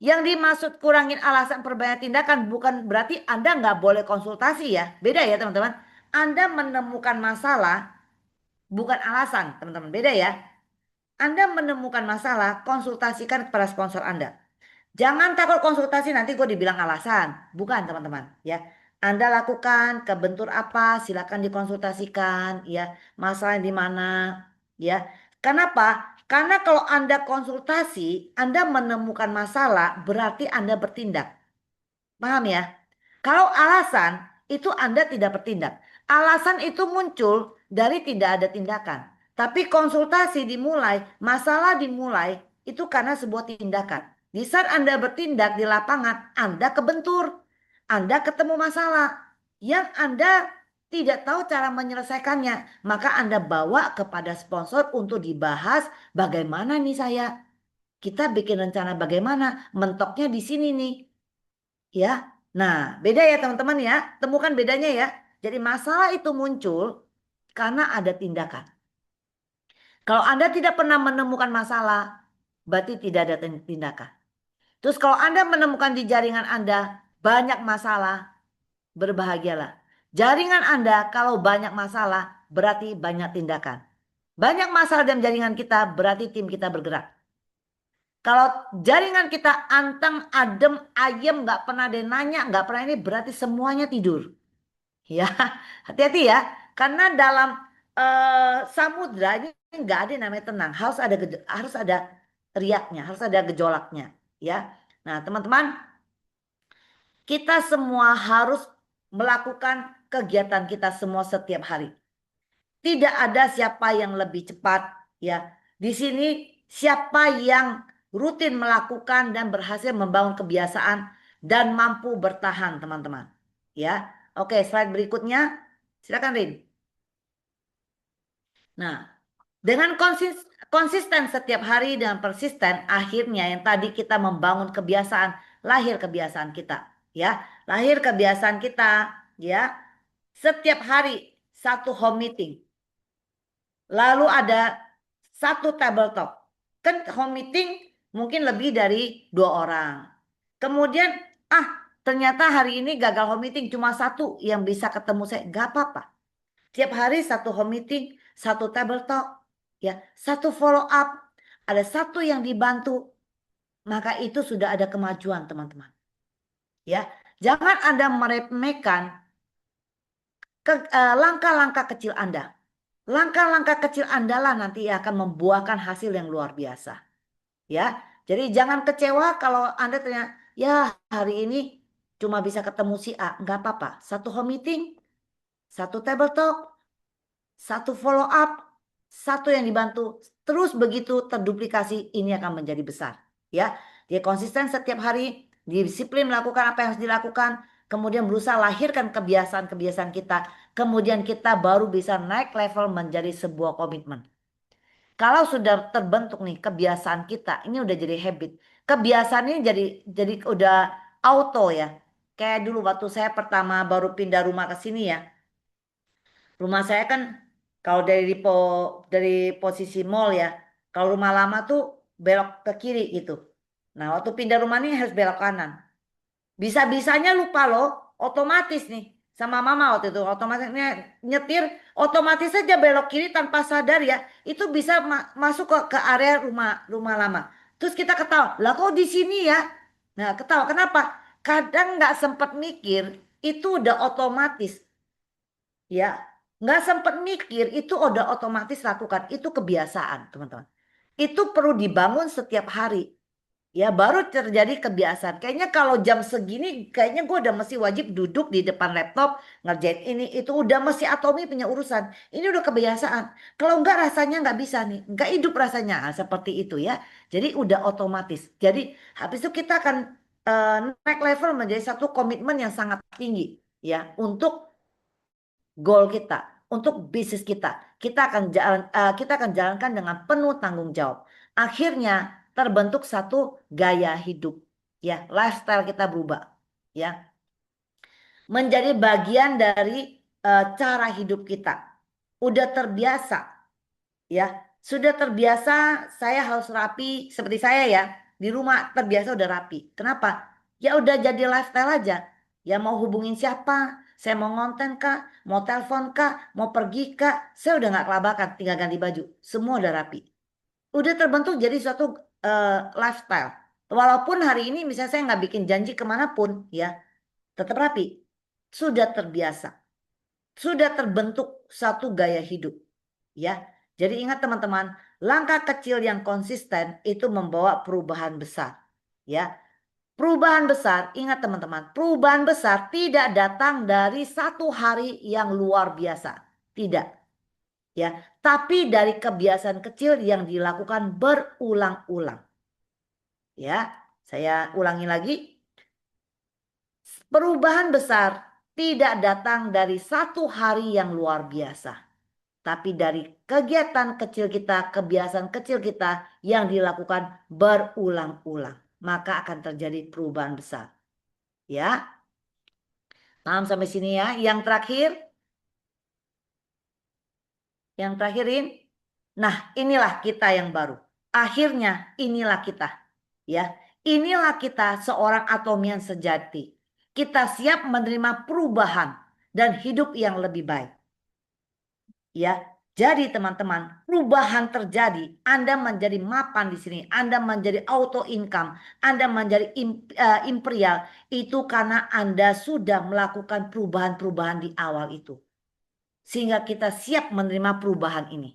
yang dimaksud kurangin alasan perbanyak tindakan bukan berarti Anda nggak boleh konsultasi ya. Beda ya teman-teman. Anda menemukan masalah bukan alasan teman-teman. Beda ya. Anda menemukan masalah, konsultasikan kepada sponsor Anda. Jangan takut konsultasi nanti gue dibilang alasan. Bukan teman-teman ya. Anda lakukan kebentur apa silakan dikonsultasikan ya. Masalah di mana ya. Kenapa? Karena kalau Anda konsultasi, Anda menemukan masalah berarti Anda bertindak. Paham ya? Kalau alasan itu Anda tidak bertindak. Alasan itu muncul dari tidak ada tindakan. Tapi konsultasi dimulai, masalah dimulai itu karena sebuah tindakan. Di saat Anda bertindak di lapangan, Anda kebentur. Anda ketemu masalah yang Anda tidak tahu cara menyelesaikannya. Maka Anda bawa kepada sponsor untuk dibahas bagaimana nih saya. Kita bikin rencana bagaimana. Mentoknya di sini nih. Ya, nah beda ya teman-teman ya, temukan bedanya ya. Jadi masalah itu muncul karena ada tindakan. Kalau Anda tidak pernah menemukan masalah, berarti tidak ada tindakan. Terus kalau Anda menemukan di jaringan Anda banyak masalah, berbahagialah. Jaringan Anda kalau banyak masalah, berarti banyak tindakan. Banyak masalah dalam jaringan kita, berarti tim kita bergerak. Kalau jaringan kita anteng, adem, ayem, nggak pernah ada yang nanya, nggak pernah ini, berarti semuanya tidur. Ya, hati-hati ya. Karena dalam samudra ini nggak ada yang namanya tenang. Harus ada riaknya, harus ada gejolaknya. Ya. Nah, teman-teman, kita semua harus melakukan kegiatan kita semua setiap hari. Tidak ada siapa yang lebih cepat, ya. Di sini siapa yang rutin melakukan dan berhasil membangun kebiasaan dan mampu bertahan, teman-teman. Ya. Oke, slide berikutnya. Silakan, Rin. Nah, dengan konsisten setiap hari dengan persisten, akhirnya yang tadi kita membangun kebiasaan, lahir kebiasaan kita, ya. Lahir kebiasaan kita, ya. Setiap hari satu home meeting. Lalu ada satu tabletop. Kan home meeting mungkin lebih dari 2 orang. Kemudian, ternyata hari ini gagal home meeting cuma satu yang bisa ketemu saya, nggak apa-apa. Tiap hari satu home meeting, satu table talk, ya, satu follow up, ada satu yang dibantu, maka itu sudah ada kemajuan teman-teman. Ya, jangan Anda meremehkan langkah-langkah kecil Anda. Langkah-langkah kecil Anda lah nanti akan membuahkan hasil yang luar biasa. Ya, jadi jangan kecewa kalau Anda ternyata, ya hari ini cuma bisa ketemu si A, nggak apa-apa. Satu home meeting, satu table talk, satu follow up, satu yang dibantu. Terus begitu terduplikasi ini akan menjadi besar. Ya, dia konsisten setiap hari, disiplin melakukan apa yang harus dilakukan, kemudian berusaha lahirkan kebiasaan-kebiasaan kita, kemudian kita baru bisa naik level menjadi sebuah komitmen. Kalau sudah terbentuk nih kebiasaan kita, ini udah jadi habit. Kebiasaan ini jadi udah auto ya. Kayak dulu waktu saya pertama baru pindah rumah ke sini ya. Rumah saya kan kalau dari posisi mall ya, kalau rumah lama tuh belok ke kiri gitu. Nah, waktu pindah rumah ini harus belok kanan. Bisa-bisanya lupa loh, otomatis nih sama mama waktu itu otomatisnya nyetir, otomatis saja belok kiri tanpa sadar ya, itu bisa masuk ke area rumah rumah lama. Terus kita ketawa, lah kok di sini ya? Nah, ketawa kenapa? Kadang nggak sempat mikir, itu udah otomatis ya. Nggak sempat mikir, itu udah otomatis lakukan. Itu kebiasaan teman-teman. Itu perlu dibangun setiap hari. Ya baru terjadi kebiasaan. Kayaknya kalau jam segini kayaknya gue udah mesti wajib duduk di depan laptop ngerjain ini itu udah mesti atomi punya urusan. Ini udah kebiasaan. Kalau enggak rasanya nggak bisa nih, nggak hidup rasanya. Seperti itu ya. Jadi udah otomatis. Jadi habis itu kita akan naik level menjadi satu komitmen yang sangat tinggi ya untuk goal kita, untuk bisnis kita. Kita akan jalankan dengan penuh tanggung jawab. Akhirnya terbentuk satu gaya hidup, ya, lifestyle kita berubah, ya, menjadi bagian dari cara hidup kita. Udah terbiasa, ya, sudah terbiasa saya harus rapi seperti saya ya, di rumah terbiasa udah rapi. Kenapa? Ya udah jadi lifestyle aja. Ya mau hubungin siapa, saya mau ngonten kah, mau telepon kah, mau pergi kah, saya udah nggak kelabakan, tinggal ganti baju, semua udah rapi. Udah terbentuk jadi suatu lifestyle. Walaupun hari ini misalnya saya nggak bikin janji kemanapun, ya tetap rapi. Sudah terbiasa, sudah terbentuk satu gaya hidup, ya. Jadi ingat teman-teman, langkah kecil yang konsisten itu membawa perubahan besar, ya. Perubahan besar, ingat teman-teman, perubahan besar tidak datang dari satu hari yang luar biasa, tidak, ya. Tapi dari kebiasaan kecil yang dilakukan berulang-ulang, ya. Saya ulangi lagi, perubahan besar tidak datang dari satu hari yang luar biasa. Tapi dari kegiatan kecil kita, kebiasaan kecil kita yang dilakukan berulang-ulang. Maka akan terjadi perubahan besar. Ya, paham sampai sini ya. Yang terakhirin. Nah, inilah kita yang baru. Akhirnya inilah kita. Ya, inilah kita seorang atomian sejati. Kita siap menerima perubahan dan hidup yang lebih baik. Ya, jadi teman-teman, perubahan terjadi. Anda menjadi mapan di sini, Anda menjadi auto income, Anda menjadi imperial. Itu karena Anda sudah melakukan perubahan-perubahan di awal itu. Sehingga kita siap menerima perubahan ini.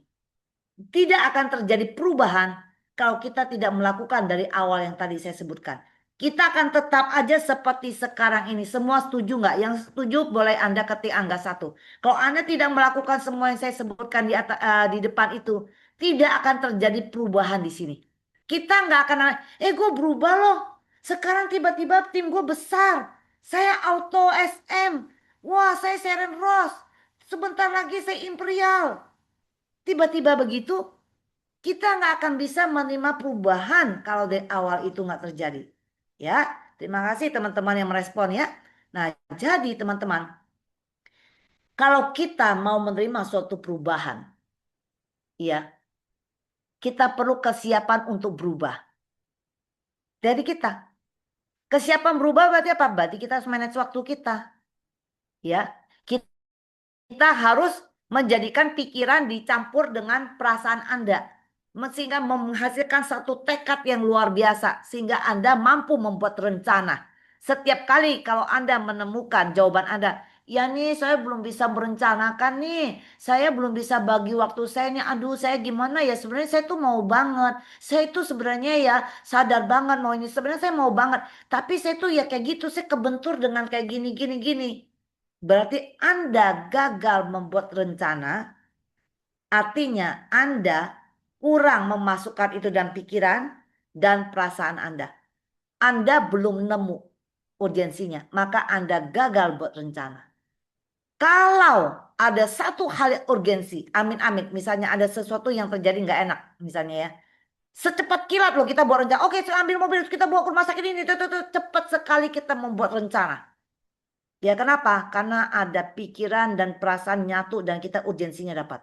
Tidak akan terjadi perubahan kalau kita tidak melakukan dari awal yang tadi saya sebutkan. Kita akan tetap aja seperti sekarang ini. Semua setuju nggak? Yang setuju boleh Anda ketik angka 1. Kalau Anda tidak melakukan semua yang saya sebutkan di depan itu, tidak akan terjadi perubahan di sini. Kita nggak akan, gue berubah loh. Sekarang tiba-tiba tim gue besar. Saya auto SM. Wah, saya Seren Ross. Sebentar lagi saya Imperial. Tiba-tiba begitu, kita nggak akan bisa menerima perubahan kalau dari awal itu nggak terjadi. Ya, terima kasih teman-teman yang merespon ya. Nah, jadi teman-teman, kalau kita mau menerima suatu perubahan, ya, kita perlu kesiapan untuk berubah. dari kita. Kesiapan berubah berarti apa? Berarti kita harus manage waktu kita. Ya, kita harus menjadikan pikiran dicampur dengan perasaan Anda. Sehingga menghasilkan satu tekad yang luar biasa. Sehingga Anda mampu membuat rencana. Setiap kali kalau Anda menemukan jawaban Anda, ya nih saya belum bisa merencanakan nih. Saya belum bisa bagi waktu saya nih. Aduh saya gimana ya. Sebenarnya saya tuh mau banget. Saya itu sebenarnya ya sadar banget mau ini. Sebenarnya saya mau banget. Tapi saya tuh ya kayak gitu. Saya kebentur dengan kayak gini gini gini. Berarti Anda gagal membuat rencana, artinya Anda kurang memasukkan itu dalam pikiran dan perasaan Anda. Anda belum nemu urgensinya, maka Anda gagal buat rencana. Kalau ada satu hal yang urgensi, amin-amin, misalnya ada sesuatu yang terjadi nggak enak, misalnya ya. Secepat kilat loh kita buat rencana. Oke, saya ambil mobil, kita bawa ke rumah sakit ini. Cepat sekali kita membuat rencana. Ya kenapa? Karena ada pikiran dan perasaan nyatu dan kita urgensinya dapat.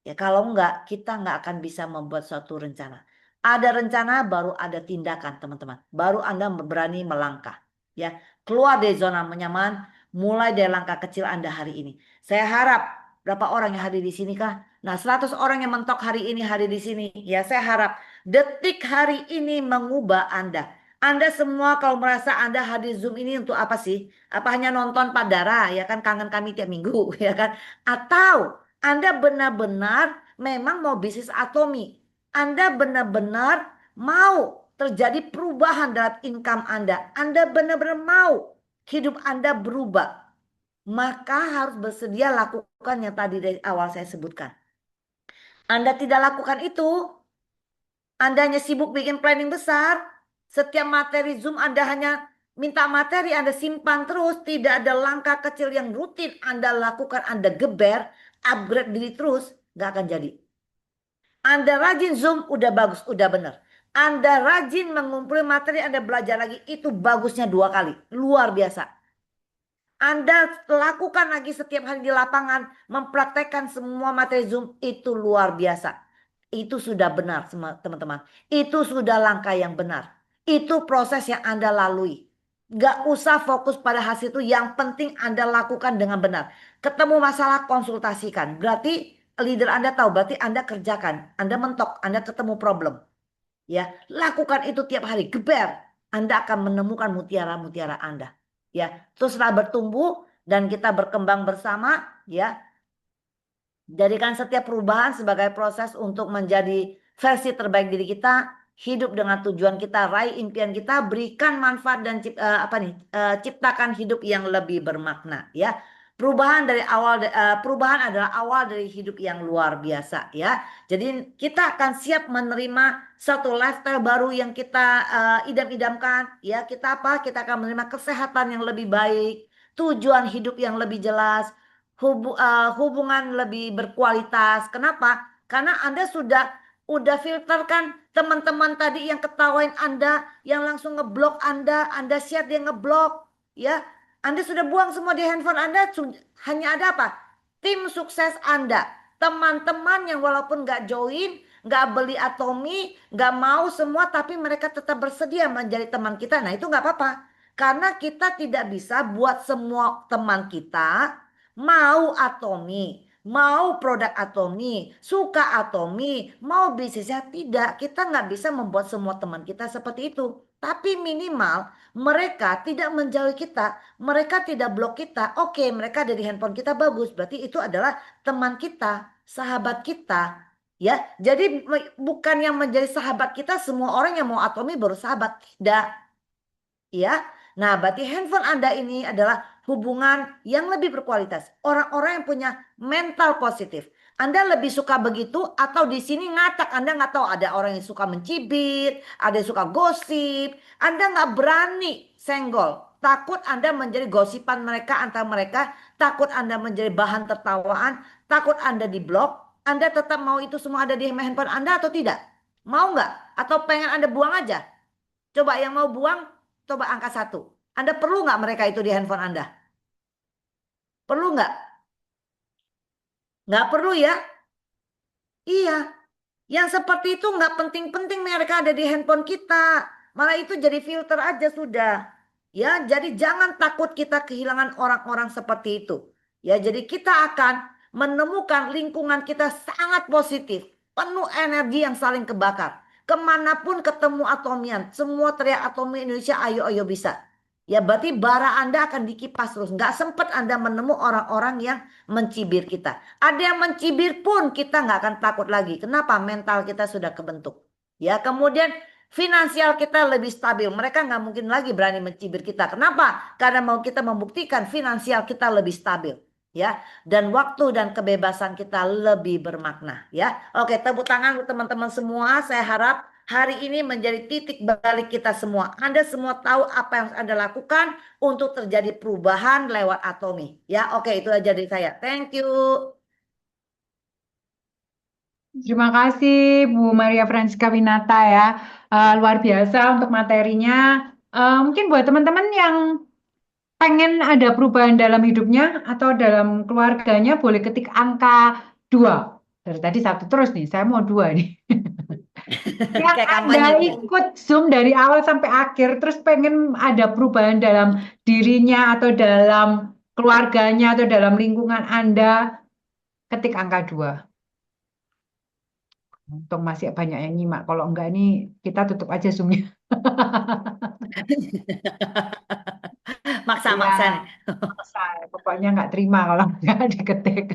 Ya kalau enggak, kita enggak akan bisa membuat suatu rencana. Ada rencana baru ada tindakan teman-teman. Baru Anda berani melangkah. Ya, keluar dari zona nyaman, mulai dari langkah kecil Anda hari ini. Saya harap berapa orang yang hadir di sini kah? Nah, 100 orang yang mentok hari ini hadir di sini. Ya, saya harap detik hari ini mengubah Anda. Anda semua kalau merasa Anda hadir Zoom ini untuk apa sih? Apa hanya nonton Padara ya kan kangen kami tiap minggu ya kan? Atau Anda benar-benar memang mau bisnis atomi. Anda benar-benar mau terjadi perubahan dalam income Anda. Anda benar-benar mau hidup Anda berubah. Maka harus bersedia lakukan yang tadi dari awal saya sebutkan. Anda tidak lakukan itu, Anda hanya sibuk bikin planning besar. Setiap materi Zoom Anda hanya minta materi, Anda simpan terus. Tidak ada langkah kecil yang rutin Anda lakukan, Anda geber, upgrade diri terus, gak akan jadi. Anda rajin Zoom, udah bagus, udah benar. Anda rajin mengumpulkan materi, Anda belajar lagi, itu bagusnya 2 kali. Luar biasa. Anda lakukan lagi setiap hari di lapangan, mempraktekkan semua materi Zoom, itu luar biasa. Itu sudah benar teman-teman. Itu sudah langkah yang benar. Itu proses yang Anda lalui. Gak usah fokus pada hasil itu, yang penting Anda lakukan dengan benar. Ketemu masalah, konsultasikan. Berarti leader Anda tahu, berarti Anda kerjakan. Anda mentok, Anda ketemu problem. Ya, lakukan itu tiap hari, geber. Anda akan menemukan mutiara-mutiara Anda. Ya, teruslah bertumbuh dan kita berkembang bersama, ya. Jadikan setiap perubahan sebagai proses untuk menjadi versi terbaik diri kita, hidup dengan tujuan kita, raih impian kita, berikan manfaat dan ciptakan hidup yang lebih bermakna, ya. Perubahan adalah awal dari hidup yang luar biasa, ya. Jadi kita akan siap menerima satu lifestyle baru yang kita idam-idamkan, ya. Kita apa? Kita akan menerima kesehatan yang lebih baik, tujuan hidup yang lebih jelas, hubungan lebih berkualitas. Kenapa? Karena Anda udah filterkan teman-teman tadi yang ketawain Anda, yang langsung ngeblok Anda share dia ngeblok, ya. Anda sudah buang semua di handphone Anda, hanya ada apa? Tim sukses Anda, teman-teman yang walaupun nggak join, nggak beli Atomi, nggak mau semua, tapi mereka tetap bersedia menjadi teman kita. Nah itu nggak apa-apa, karena kita tidak bisa buat semua teman kita mau Atomi, mau produk Atomi, suka Atomi, mau bisnisnya tidak. Kita nggak bisa membuat semua teman kita seperti itu. Tapi minimal mereka tidak menjauhi kita, mereka tidak blok kita. Oke, mereka ada di handphone kita bagus. Berarti itu adalah teman kita, sahabat kita. Ya, jadi bukan yang menjadi sahabat kita semua orang yang mau Atomi baru sahabat. Tidak. Ya, nah berarti handphone Anda ini adalah hubungan yang lebih berkualitas. Orang-orang yang punya mental positif. Anda lebih suka begitu atau di sini ngacak? Anda nggak tahu ada orang yang suka mencibir, ada yang suka gosip. Anda nggak berani senggol. Takut Anda menjadi gosipan mereka antar mereka. Takut Anda menjadi bahan tertawaan. Takut Anda diblok. Anda tetap mau itu semua ada di handphone Anda atau tidak? Mau nggak? Atau pengen Anda buang aja? Coba yang mau buang, coba angka 1. Anda perlu nggak mereka itu di handphone Anda? Perlu nggak? Nggak perlu ya? Iya. Yang seperti itu nggak penting-penting mereka ada di handphone kita. Malah itu jadi filter aja sudah. Ya, jadi jangan takut kita kehilangan orang-orang seperti itu. Ya, jadi kita akan menemukan lingkungan kita sangat positif, penuh energi yang saling kebakar. Kemanapun ketemu atomian, semua teriak atomi Indonesia, ayo ayo bisa. Ya berarti bara Anda akan dikipas terus. Nggak sempat Anda menemu orang-orang yang mencibir kita. Ada yang mencibir pun kita nggak akan takut lagi. Kenapa? Mental kita sudah kebentuk. Ya kemudian finansial kita lebih stabil. Mereka nggak mungkin lagi berani mencibir kita. Kenapa? Karena mau kita membuktikan finansial kita lebih stabil. Ya, dan waktu dan kebebasan kita lebih bermakna. Ya, oke, tepuk tangan untuk teman-teman semua. Saya harap hari ini menjadi titik balik kita semua. Anda semua tahu apa yang Anda lakukan untuk terjadi perubahan lewat Atomi. Ya, oke, itu aja dari saya. Thank you. Terima kasih Bu Maria Francisca Winata ya. Luar biasa untuk materinya. Mungkin buat teman-teman yang pengen ada perubahan dalam hidupnya atau dalam keluarganya boleh ketik angka 2. Dari tadi 1 terus nih, saya mau 2 nih. Yang Kayak Anda kampanye gitu. ikut Zoom dari awal sampai akhir, terus pengen ada perubahan dalam dirinya atau dalam keluarganya atau dalam lingkungan Anda, ketik angka 2. Untung masih banyak yang nyimak. Kalau enggak ini kita tutup aja Zoom-nya. Ya, Maksa-maksa nih. maksa. Pokoknya nggak terima kalau nggak diketik.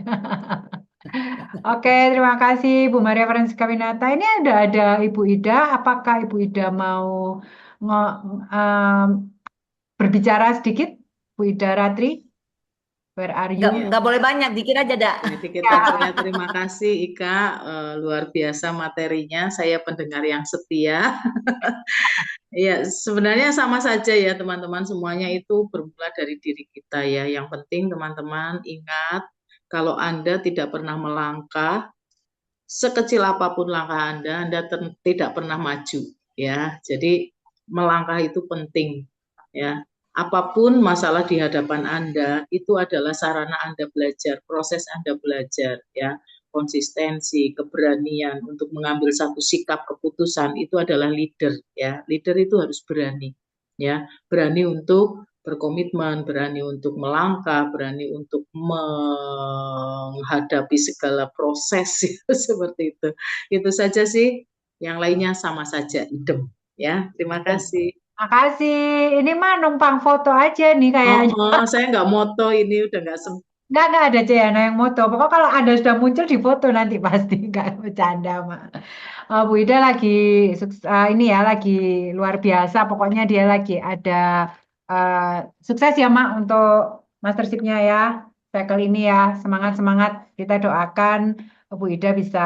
Oke, terima kasih Bu Maria Francisca Winata. Ini ada Ibu Ida. Apakah Ibu Ida mau ngo- em, berbicara sedikit? Bu Ida Ratri, where are Nggak, you? Ya, nggak boleh banyak, dikit aja dah. dikit Ya, aja. Terima kasih Ika, luar biasa materinya. Saya pendengar yang setia. Ya, sebenarnya sama saja ya teman-teman, semuanya itu bermula dari diri kita ya. Yang penting teman-teman ingat, kalau Anda tidak pernah melangkah, sekecil apapun langkah Anda tidak pernah maju ya. Jadi melangkah itu penting ya. Apapun masalah di hadapan Anda, itu adalah sarana Anda belajar, proses Anda belajar ya. Konsistensi, keberanian untuk mengambil satu sikap keputusan itu adalah leader ya. Leader itu harus berani ya. Berani untuk berkomitmen, berani untuk melangkah, berani untuk menghadapi segala proses seperti itu. Itu saja sih, yang lainnya sama saja, idem ya. Terima kasih. makasih. Ini mah numpang foto aja nih kayaknya. Saya nggak moto ini, udah nggak Nggak ada Ciana yang moto. Pokoknya kalau Anda sudah muncul di foto nanti pasti. Nggak bercanda, Mak. Bu Ida lagi ini ya, lagi luar biasa. Pokoknya dia lagi ada eh, sukses ya, Mak, untuk mastership-nya ya. Cycle ini ya, semangat-semangat. Kita doakan Bu Ida bisa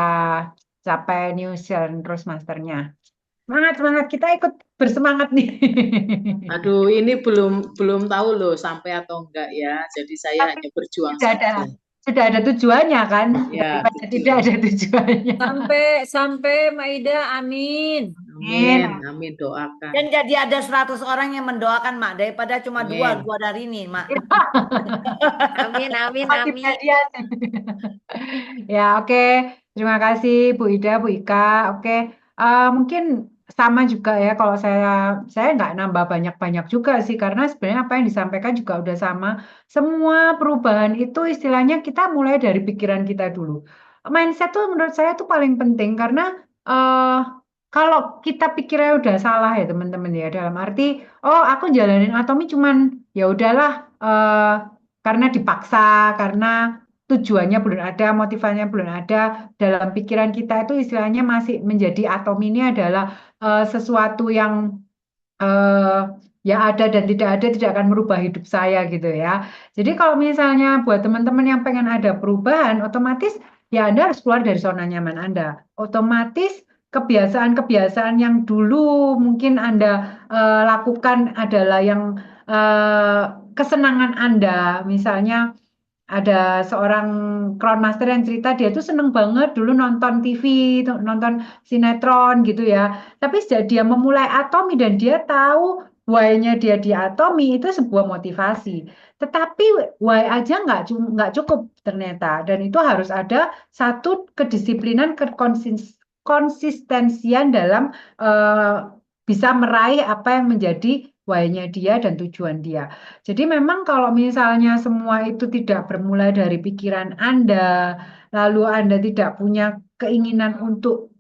capai New Zealand terus masternya. Semangat, semangat. Kita ikut bersemangat nih. Aduh, ini belum tahu loh sampai atau enggak ya. Jadi saya Tapi hanya berjuang sudah ada saja. sudah ada tujuannya kan, Ya, daripada tidak betul. ada tujuannya. Sampai Maida, amin. Amin, Amin. amin, doakan. Dan jadi ada 100 orang yang mendoakan, Mak. Daripada cuma dua Amin. dari ini, Mak. Amin, amin, Masih amin. mediasi. Ya, oke. Terima kasih Bu Ida, Bu Ika. Oke. Mungkin sama juga ya kalau saya nggak nambah banyak-banyak juga sih karena sebenarnya apa yang disampaikan juga udah sama. Semua perubahan itu istilahnya kita mulai dari pikiran kita dulu. Mindset tuh menurut saya tuh paling penting karena eh kalau kita pikirnya udah salah ya teman-teman ya dalam arti oh aku jalanin atomi cuman ya udahlah karena dipaksa karena tujuannya belum ada, motivasinya belum ada, dalam pikiran kita itu istilahnya masih menjadi atom ini adalah sesuatu yang eh, ya ada dan tidak ada tidak akan merubah hidup saya gitu ya. Jadi kalau misalnya buat teman-teman yang pengen ada perubahan, otomatis ya Anda harus keluar dari zona nyaman Anda. Otomatis kebiasaan-kebiasaan yang dulu mungkin Anda lakukan adalah yang eh, kesenangan Anda, misalnya ada seorang Crownmaster yang cerita dia tuh seneng banget dulu nonton TV, nonton sinetron gitu ya. Tapi sejak dia memulai Atomi dan dia tahu why-nya dia di Atomi itu sebuah motivasi. Tetapi why aja nggak cukup ternyata. Dan itu harus ada satu kedisiplinan, konsistensian dalam eh, bisa meraih apa yang menjadi why-nya dia dan tujuan dia. Jadi memang kalau misalnya semua itu tidak bermula dari pikiran Anda, lalu Anda tidak punya keinginan untuk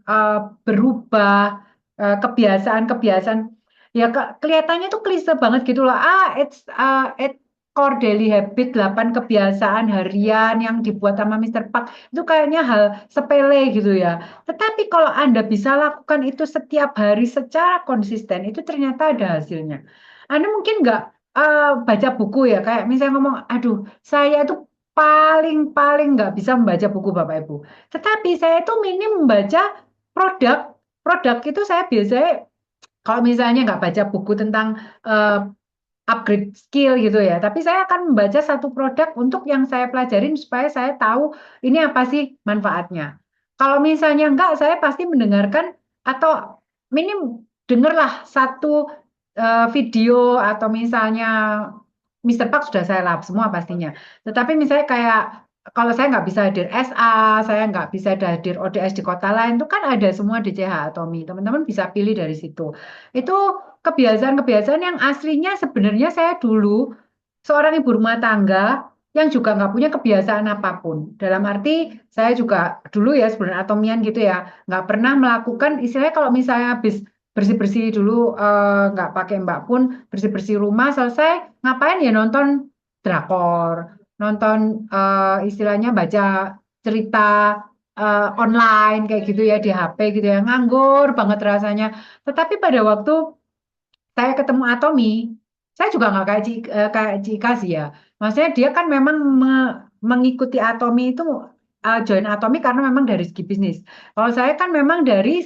berubah kebiasaan-kebiasaan, ya kelihatannya tuh klise banget gitu loh. It's core daily habit, 8 kebiasaan harian yang dibuat sama Mr. Park. Itu kayaknya hal sepele gitu ya. Tetapi kalau Anda bisa lakukan itu setiap hari secara konsisten, itu ternyata ada hasilnya. Anda mungkin nggak baca buku ya, kayak misalnya ngomong, aduh, saya itu paling nggak bisa membaca buku Bapak Ibu. Tetapi saya itu minim membaca produk. Produk itu saya biasanya kalau misalnya nggak baca buku tentang upgrade skill gitu ya, tapi saya akan membaca satu produk untuk yang saya pelajarin supaya saya tahu ini apa sih manfaatnya. Kalau misalnya enggak, saya pasti mendengarkan atau minim dengarlah satu video atau misalnya Mr. Park sudah saya lap semua pastinya. Tetapi misalnya kayak kalau saya nggak bisa hadir SA, saya nggak bisa hadir ODS di kota lain, itu kan ada semua di CH Atomi. Teman-teman bisa pilih dari situ. Itu kebiasaan-kebiasaan yang aslinya sebenarnya saya dulu seorang ibu rumah tangga yang juga nggak punya kebiasaan apapun. Dalam arti saya juga dulu ya sebenarnya atomian gitu ya, nggak pernah melakukan istilahnya kalau misalnya habis bersih-bersih dulu nggak pakai mbak pun bersih-bersih rumah selesai ngapain ya nonton drakor, nonton istilahnya baca cerita online kayak gitu ya di HP gitu ya, nganggur banget rasanya. Tetapi pada waktu saya ketemu Atomi, saya juga nggak kayak Cika sih ya. Maksudnya dia kan memang mengikuti Atomi itu join Atomi karena memang dari segi bisnis. Kalau saya kan memang dari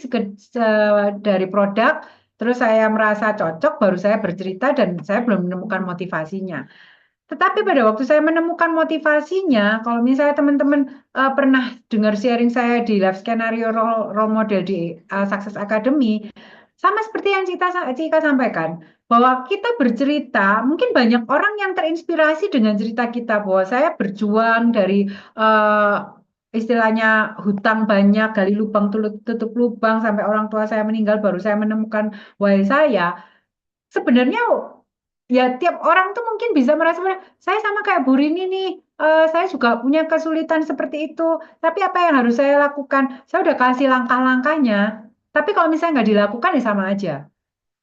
produk, terus saya merasa cocok, baru saya bercerita dan saya belum menemukan motivasinya. Tetapi pada waktu saya menemukan motivasinya, kalau misalnya teman-teman pernah dengar sharing saya di Life Scenario Role Model di Success Academy, sama seperti yang Cika sampaikan, bahwa kita bercerita, mungkin banyak orang yang terinspirasi dengan cerita kita, bahwa saya berjuang dari istilahnya hutang banyak, gali lubang, tutup lubang, sampai orang tua saya meninggal, baru saya menemukan why saya. Sebenarnya ya tiap orang tuh mungkin bisa merasa saya sama kayak Bu Rini nih, saya juga punya kesulitan seperti itu. Tapi apa yang harus saya lakukan? Saya udah kasih langkah-langkahnya. Tapi kalau misalnya nggak dilakukan ya sama aja.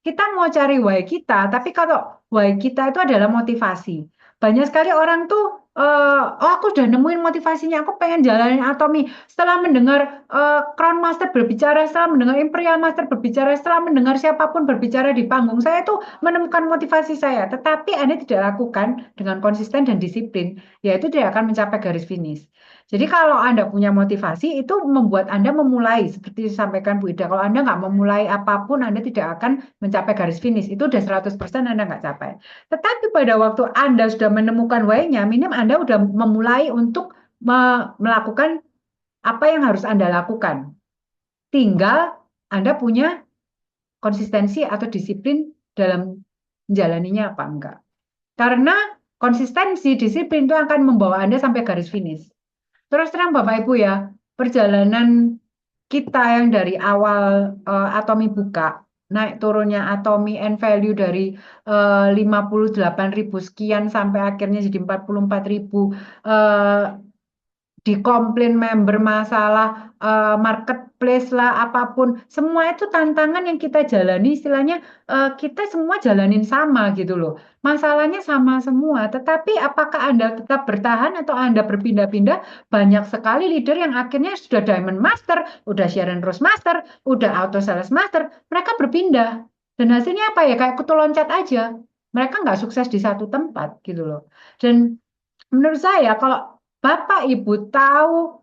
Kita mau cari why kita, tapi kalau why kita itu adalah motivasi. Banyak sekali orang tuh, oh aku udah nemuin motivasinya, aku pengen jalanin Atomi. Setelah mendengar Crown Master berbicara, setelah mendengar Imperial Master berbicara, setelah mendengar siapapun berbicara di panggung, saya tuh menemukan motivasi saya. Tetapi Anda tidak lakukan dengan konsisten dan disiplin, yaitu tidak akan mencapai garis finish. Jadi kalau Anda punya motivasi, itu membuat Anda memulai, seperti disampaikan Bu Ida, kalau Anda nggak memulai apapun, Anda tidak akan mencapai garis finish. Itu udah 100% Anda nggak capai. Tetapi pada waktu Anda sudah menemukan why-nya, minim Anda sudah memulai untuk melakukan apa yang harus Anda lakukan. Tinggal Anda punya konsistensi atau disiplin dalam menjalaninya apa enggak. Karena konsistensi, disiplin itu akan membawa Anda sampai garis finish. Terus terang Bapak Ibu ya, perjalanan kita yang dari awal Atomi buka, naik turunnya Atomi and value dari 58.000 sekian sampai akhirnya jadi 44.000, dikomplain member masalah marketplace lah apapun, semua itu tantangan yang kita jalani, istilahnya kita semua jalanin sama gitu loh. Masalahnya sama semua, tetapi apakah Anda tetap bertahan atau Anda berpindah-pindah? Banyak sekali leader yang akhirnya sudah Diamond Master, udah Sharon Rose Master, udah Auto Sales Master, mereka berpindah. Dan hasilnya apa ya? Kayak kutu loncat aja. Mereka nggak sukses di satu tempat gitu loh. Dan menurut saya kalau Bapak Ibu tahu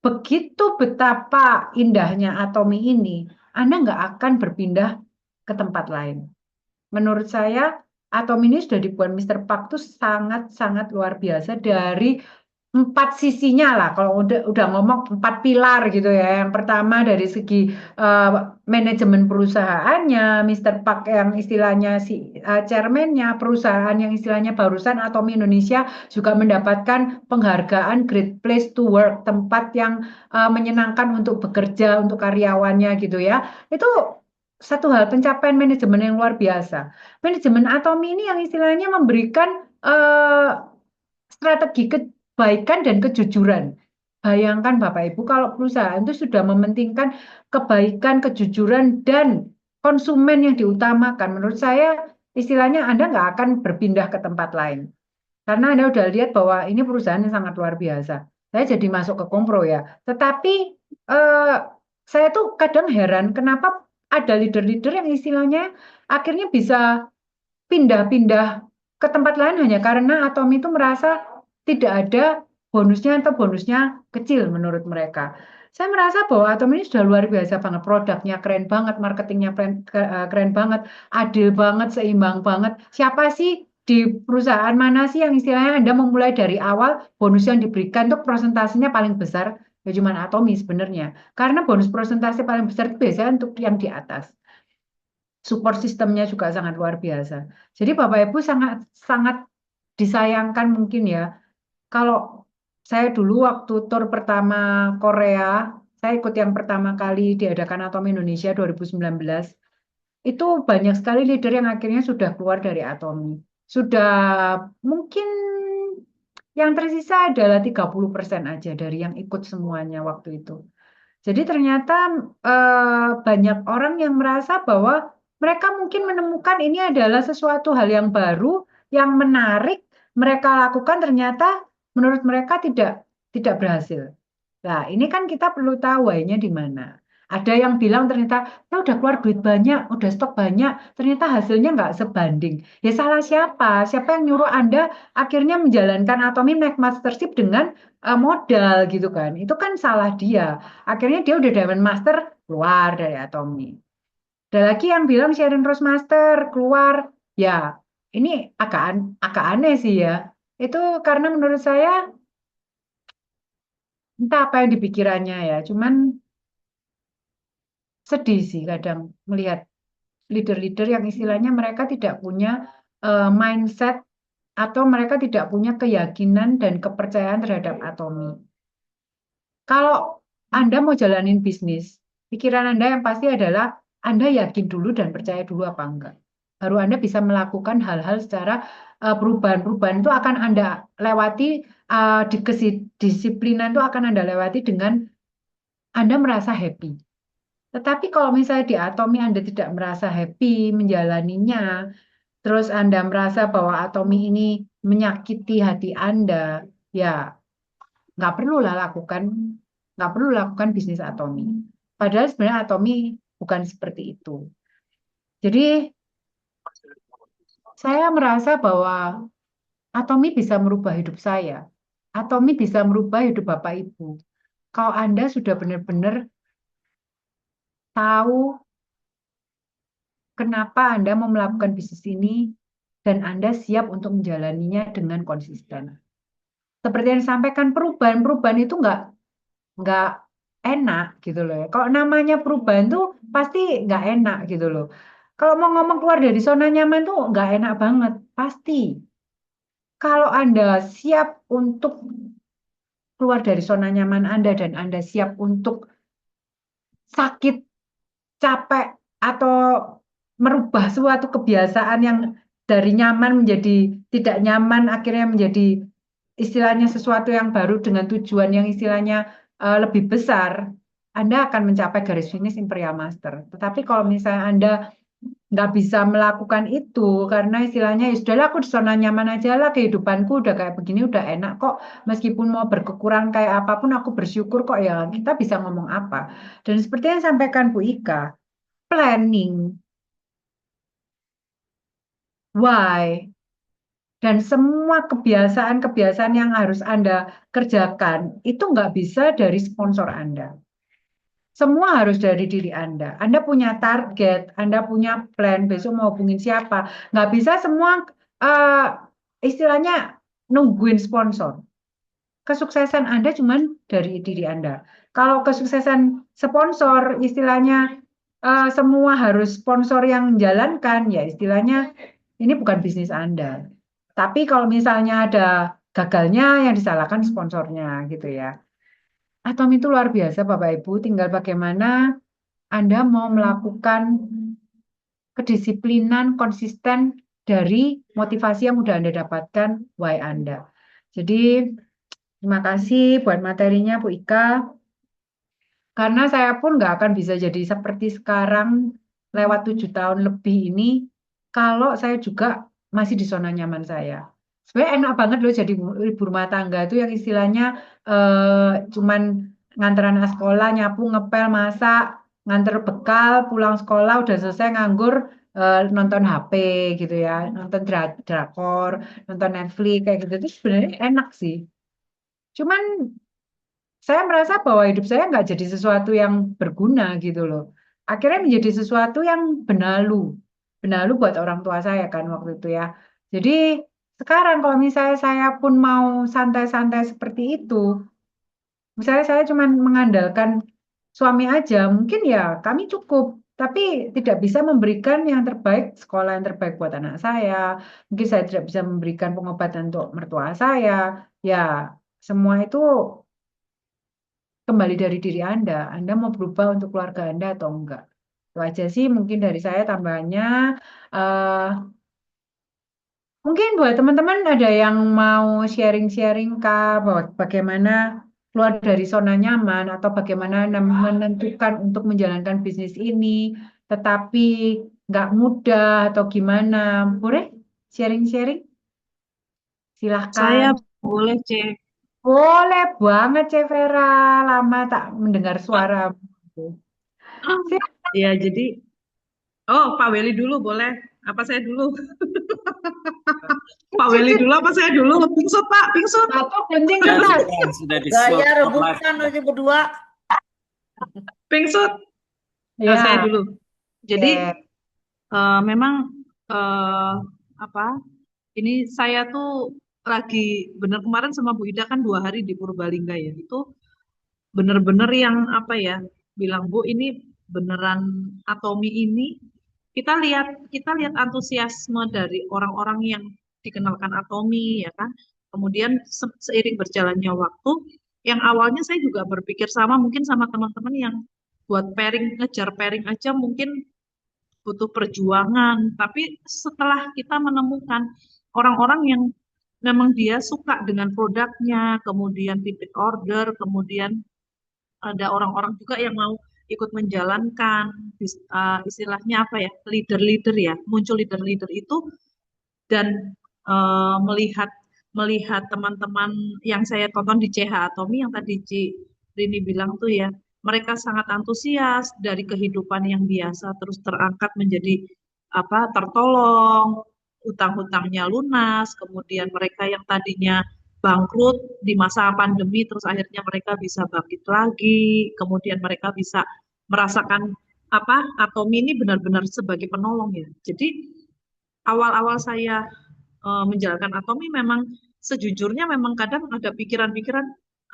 begitu betapa indahnya Atomi ini, Anda nggak akan berpindah ke tempat lain. Menurut saya, Atomi ini sudah dibuat Mr. Park itu sangat-sangat luar biasa dari 4 sisinya lah. Kalau udah ngomong 4 pilar gitu ya. Yang pertama dari segi manajemen perusahaannya, Mr. Park yang istilahnya chairman-nya, perusahaan yang istilahnya barusan Atomi Indonesia juga mendapatkan penghargaan Great Place to Work, tempat yang menyenangkan untuk bekerja untuk karyawannya gitu ya. Itu satu hal pencapaian manajemen yang luar biasa. Manajemen Atomi ini yang istilahnya memberikan strategi kebaikan dan kejujuran. Bayangkan Bapak Ibu kalau perusahaan itu sudah mementingkan kebaikan, kejujuran, dan konsumen yang diutamakan. Menurut saya istilahnya Anda nggak akan berpindah ke tempat lain. Karena Anda udah lihat bahwa ini perusahaan yang sangat luar biasa. Saya jadi masuk ke Kompro ya. Tetapi eh, saya tuh kadang heran kenapa ada leader-leader yang istilahnya akhirnya bisa pindah-pindah ke tempat lain hanya karena Atom itu merasa tidak ada bonusnya atau bonusnya kecil menurut mereka. Saya merasa bahwa Atom ini sudah luar biasa banget, produknya keren banget, marketingnya keren banget, adil banget, seimbang banget. Siapa sih di perusahaan mana sih yang istilahnya Anda memulai dari awal bonus yang diberikan untuk prosentasenya paling besar? Ya cuma Atomi sebenarnya. Karena bonus prosentase paling besar itu biasanya untuk yang di atas. Support sistemnya juga sangat luar biasa. Jadi Bapak Ibu sangat sangat disayangkan mungkin ya. Kalau saya dulu waktu tur pertama Korea, saya ikut yang pertama kali diadakan Atom Indonesia 2019, itu banyak sekali leader yang akhirnya sudah keluar dari Atomi. Sudah mungkin yang tersisa adalah 30% aja dari yang ikut semuanya waktu itu. Jadi ternyata banyak orang yang merasa bahwa mereka mungkin menemukan ini adalah sesuatu hal yang baru, yang menarik, mereka lakukan ternyata menurut mereka tidak berhasil. Nah, ini kan kita perlu tahu why-nya di mana. Ada yang bilang ternyata, ya udah keluar duit banyak, udah stok banyak, ternyata hasilnya nggak sebanding. Ya salah siapa? Siapa yang nyuruh Anda akhirnya menjalankan Atomi naik mastership dengan modal gitu kan? Itu kan salah dia. Akhirnya dia udah Diamond Master keluar dari Atomi. Ada lagi yang bilang Sharon Rose Master keluar. Ya, ini agak aneh sih ya. Itu karena menurut saya entah apa yang dipikirannya ya. Cuman sedih sih kadang melihat leader-leader yang istilahnya mereka tidak punya mindset atau mereka tidak punya keyakinan dan kepercayaan terhadap Atomi. Kalau Anda mau jalanin bisnis, pikiran Anda yang pasti adalah Anda yakin dulu dan percaya dulu apa enggak. Baru Anda bisa melakukan hal-hal secara perubahan-perubahan itu akan Anda lewati di kedisiplinan itu akan Anda lewati dengan Anda merasa happy. Tetapi kalau misalnya di Atomi Anda tidak merasa happy menjalaninya, terus Anda merasa bahwa Atomi ini menyakiti hati Anda, ya nggak perlu lah nggak perlu lakukan bisnis Atomi. Padahal sebenarnya Atomi bukan seperti itu. Jadi saya merasa bahwa Atomi bisa merubah hidup saya. Atomi bisa merubah hidup Bapak Ibu. Kalau Anda sudah benar-benar tahu kenapa Anda mau melakukan bisnis ini dan Anda siap untuk menjalaninya dengan konsisten. Seperti yang disampaikan, perubahan-perubahan itu nggak enak gitu loh. Kalau namanya perubahan tuh pasti nggak enak gitu loh. Kalau mau ngomong keluar dari zona nyaman tuh nggak enak banget, pasti. Kalau Anda siap untuk keluar dari zona nyaman Anda dan Anda siap untuk sakit, capek, atau merubah suatu kebiasaan yang dari nyaman menjadi tidak nyaman, akhirnya menjadi istilahnya sesuatu yang baru dengan tujuan yang istilahnya lebih besar, Anda akan mencapai garis finish Imperial Master. Tetapi kalau misalnya Anda nggak bisa melakukan itu karena istilahnya ya sudahlah aku di zona nyaman aja lah, kehidupanku udah kayak begini udah enak kok, meskipun mau berkekurangan kayak apapun aku bersyukur kok, ya kita bisa ngomong apa. Dan seperti yang sampaikan Bu Ika, planning, why, dan semua kebiasaan-kebiasaan yang harus Anda kerjakan itu nggak bisa dari sponsor Anda. Semua harus dari diri Anda. Anda punya target, Anda punya plan, besok mau hubungin siapa. Nggak bisa semua istilahnya nungguin sponsor. Kesuksesan Anda cuma dari diri Anda. Kalau kesuksesan sponsor, istilahnya semua harus sponsor yang menjalankan, ya istilahnya ini bukan bisnis Anda. Tapi kalau misalnya ada gagalnya yang disalahkan sponsornya gitu ya. Atom itu luar biasa Bapak Ibu, tinggal bagaimana Anda mau melakukan kedisiplinan, konsisten dari motivasi yang udah Anda dapatkan, why Anda. Jadi, terima kasih buat materinya, Bu Ika. Karena saya pun nggak akan bisa jadi seperti sekarang lewat 7 tahun lebih ini kalau saya juga masih di zona nyaman saya. Sebenarnya enak banget loh jadi ibu rumah tangga itu yang istilahnya cuman nganter anak sekolah, nyapu, ngepel, masak, nganter bekal, pulang sekolah udah selesai nganggur nonton HP gitu ya, nonton drakor, nonton Netflix kayak gitu. Itu sebenarnya enak sih. Cuman saya merasa bahwa hidup saya nggak jadi sesuatu yang berguna gitu loh. Akhirnya menjadi sesuatu yang benalu. Benalu buat orang tua saya kan waktu itu ya. Jadi sekarang kalau misalnya saya pun mau santai-santai seperti itu, misalnya saya cuma mengandalkan suami aja, mungkin ya kami cukup. Tapi tidak bisa memberikan yang terbaik, sekolah yang terbaik buat anak saya. Mungkin saya tidak bisa memberikan pengobatan untuk mertua saya. Ya, semua itu kembali dari diri Anda. Anda mau berubah untuk keluarga Anda atau enggak? Itu aja sih mungkin dari saya tambahannya. eh Mungkin buat teman-teman ada yang mau sharing-sharing Kak, bahwa bagaimana keluar dari zona nyaman atau bagaimana menentukan untuk menjalankan bisnis ini, tetapi nggak mudah atau gimana. Boleh sharing-sharing? Saya Silahkan. boleh cek. Boleh banget, Cek Vera. Lama tak mendengar suara. Silahkan. Ya, jadi, oh, Pak Weli dulu boleh. Apa saya dulu? Pak Weli dulu apa saya dulu? Pingsut, Pak, pingsut. Satu penting Ya, keras. sudah di Gaya spotlight. rebutan aja berdua. Pingsut. Saya Ya, dulu. Jadi, oke. memang apa? Ini saya tuh lagi bener kemarin sama Bu Ida kan 2 hari di Purbalingga ya. Itu bener-bener yang apa ya? Bilang Bu ini beneran Atomi ini kita lihat antusiasme dari orang-orang yang dikenalkan Atomi ya kan. Kemudian seiring berjalannya waktu, yang awalnya saya juga berpikir sama mungkin sama teman-teman yang buat pairing ngejar pairing aja mungkin butuh perjuangan. Tapi setelah kita menemukan orang-orang yang memang dia suka dengan produknya, kemudian titip order, kemudian ada orang-orang juga yang mau ikut menjalankan, istilahnya apa ya, leader-leader ya, muncul leader-leader itu dan melihat melihat teman-teman yang saya tonton di CH Atomi yang tadi Ci Rini bilang tuh ya, mereka sangat antusias dari kehidupan yang biasa terus terangkat menjadi apa tertolong, utang-hutangnya lunas, kemudian mereka yang tadinya bangkrut di masa pandemi terus akhirnya mereka bisa bangkit lagi, kemudian mereka bisa merasakan apa Atomi ini benar-benar sebagai penolong ya. Jadi awal-awal saya menjalankan Atomi memang sejujurnya memang kadang ada pikiran-pikiran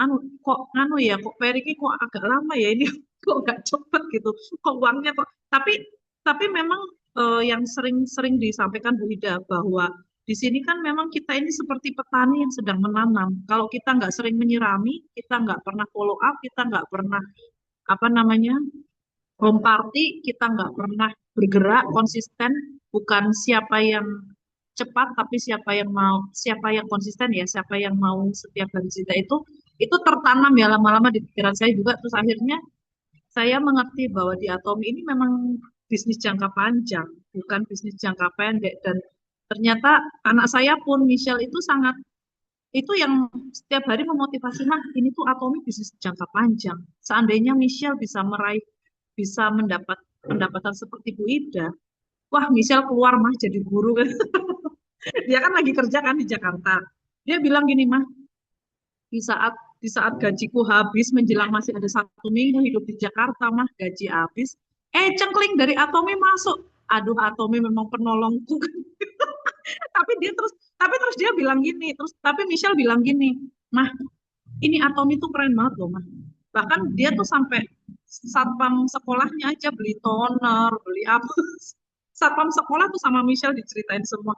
anu kok Periki kok agak lama ya ini kok nggak cepet gitu kok uangnya kok tapi memang yang sering-sering disampaikan Bu Ida bahwa di sini kan memang kita ini seperti petani yang sedang menanam. Kalau kita nggak sering menyirami, kita nggak pernah follow up, kita nggak pernah apa namanya home party, kita nggak pernah bergerak konsisten, bukan siapa yang cepat, tapi siapa yang konsisten ya, siapa yang mau setiap hari cerita itu tertanam ya lama-lama di pikiran saya juga. Terus akhirnya saya mengerti bahwa di Atomi ini memang bisnis jangka panjang, bukan bisnis jangka pendek. Dan ternyata anak saya pun, Michelle itu sangat, itu yang setiap hari memotivasi, nah ini tuh Atomi bisnis jangka panjang. Seandainya Michelle bisa mendapat pendapatan seperti Bu Ida, wah Michelle keluar mah jadi guru kan. Dia kan lagi kerja kan di Jakarta. Dia bilang gini mah, di saat gajiku habis menjelang masih ada 1 minggu hidup di Jakarta mah gaji habis, cengkling dari Atomi masuk. Aduh Atomi memang penolongku. Tapi terus dia bilang gini, tapi Michelle bilang gini, mah ini Atomi tuh keren banget loh mah. Bahkan dia tuh sampai satpam sekolahnya aja beli toner, beli apa. Satpam sekolah tuh sama Michelle diceritain semua.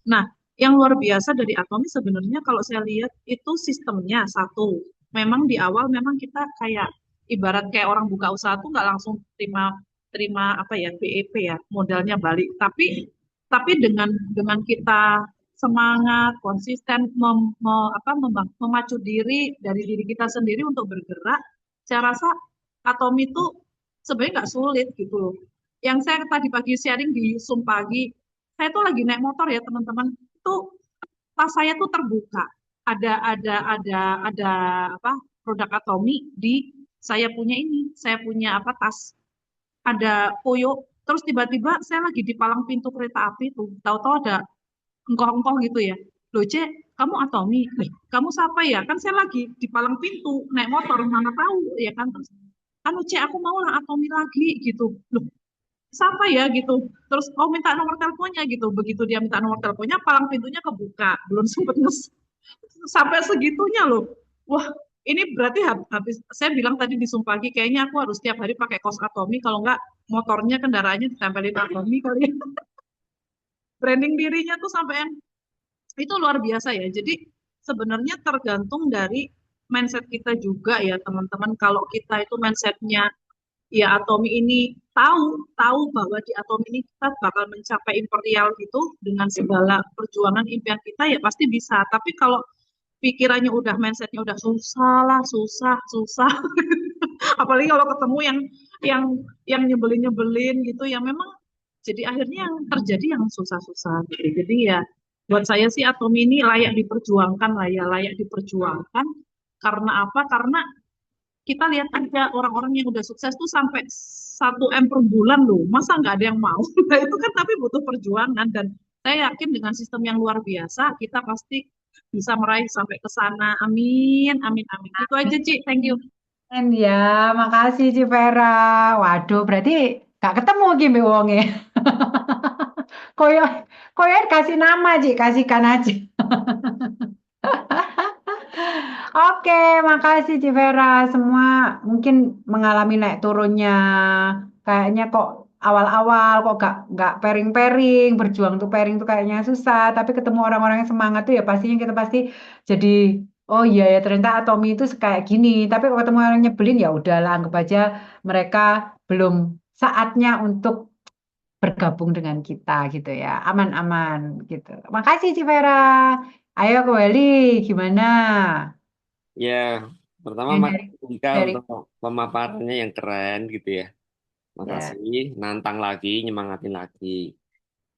Nah, yang luar biasa dari Atomi sebenarnya kalau saya lihat itu sistemnya satu. Memang di awal memang kita kayak ibarat kayak orang buka usaha tuh nggak langsung terima apa ya BEP ya, modalnya balik. Tapi dengan kita semangat, konsisten, memacu diri dari diri kita sendiri untuk bergerak, saya rasa Atom itu sebenarnya nggak sulit gitu loh. Yang saya tadi pagi sharing di Zoom pagi, saya tuh lagi naik motor ya teman-teman, itu tas saya tuh terbuka. Ada apa produk Atomi di saya punya apa tas ada Poyo, terus tiba-tiba saya lagi di palang pintu kereta api tuh, tahu-tahu ada engkau-engkau gitu ya. Loh, Cek, kamu Atomi? Kamu siapa ya? Kan saya lagi di palang pintu, naik motor, mana tahu ya kan. Terus, anu Cek, aku mau lah Atomi lagi gitu. Loh, siapa ya gitu. Terus, oh minta nomor teleponnya gitu. Begitu dia minta nomor teleponnya, palang pintunya kebuka. Belum sempet sampai segitunya loh. Wah, ini berarti habis saya bilang tadi di Sumpagi kayaknya aku harus tiap hari pakai kaos Atomi kalau enggak motornya kendaraannya ditempelin Atomi kali ya. Branding dirinya tuh sampai yang itu luar biasa ya. Jadi sebenarnya tergantung dari mindset kita juga ya teman-teman. Kalau kita itu mindsetnya ya Atomi ini tahu bahwa di Atomi ini kita bakal mencapai imperial gitu dengan segala perjuangan impian kita ya pasti bisa. Tapi kalau pikirannya udah mindsetnya udah susah lah, susah. Apalagi kalau ketemu yang yang nyebelin-nyebelin gitu ya memang jadi akhirnya yang terjadi yang susah-susah gitu. Jadi ya buat saya sih Atom ini layak diperjuangkan lah ya, layak diperjuangkan. Karena apa? Karena kita lihat aja orang-orang yang udah sukses tuh sampai 1 M per bulan loh. Masa nggak ada yang mau? Nah, itu kan tapi butuh perjuangan dan saya yakin dengan sistem yang luar biasa kita pasti bisa meraih sampai ke sana. Amin, amin, amin. Itu aja, Ci. Thank you. Ya, makasih Ci Vera. Waduh, berarti gak ketemu gini wonge. Koyo koyo kasih nama Ci, kasihkan aja. Oke, makasih Ci Vera. Semua mungkin mengalami naik turunnya. Kayaknya kok awal-awal kok gak pairing-pairing, berjuang tuh pairing tuh kayaknya susah. Tapi ketemu orang-orang yang semangat tuh ya pastinya kita pasti jadi oh iya ya ternyata Atomi itu kayak gini. Tapi kalau ketemu orang nyebelin ya udahlah anggap aja mereka belum saatnya untuk bergabung dengan kita gitu ya. Aman-aman gitu. Makasih Ci Vera. Ayo ke Weli, gimana? Ya, pertama Yang makasih Ika dari untuk pemaparannya yang keren gitu ya. ya. Makasih, nantang lagi, nyemangatin lagi.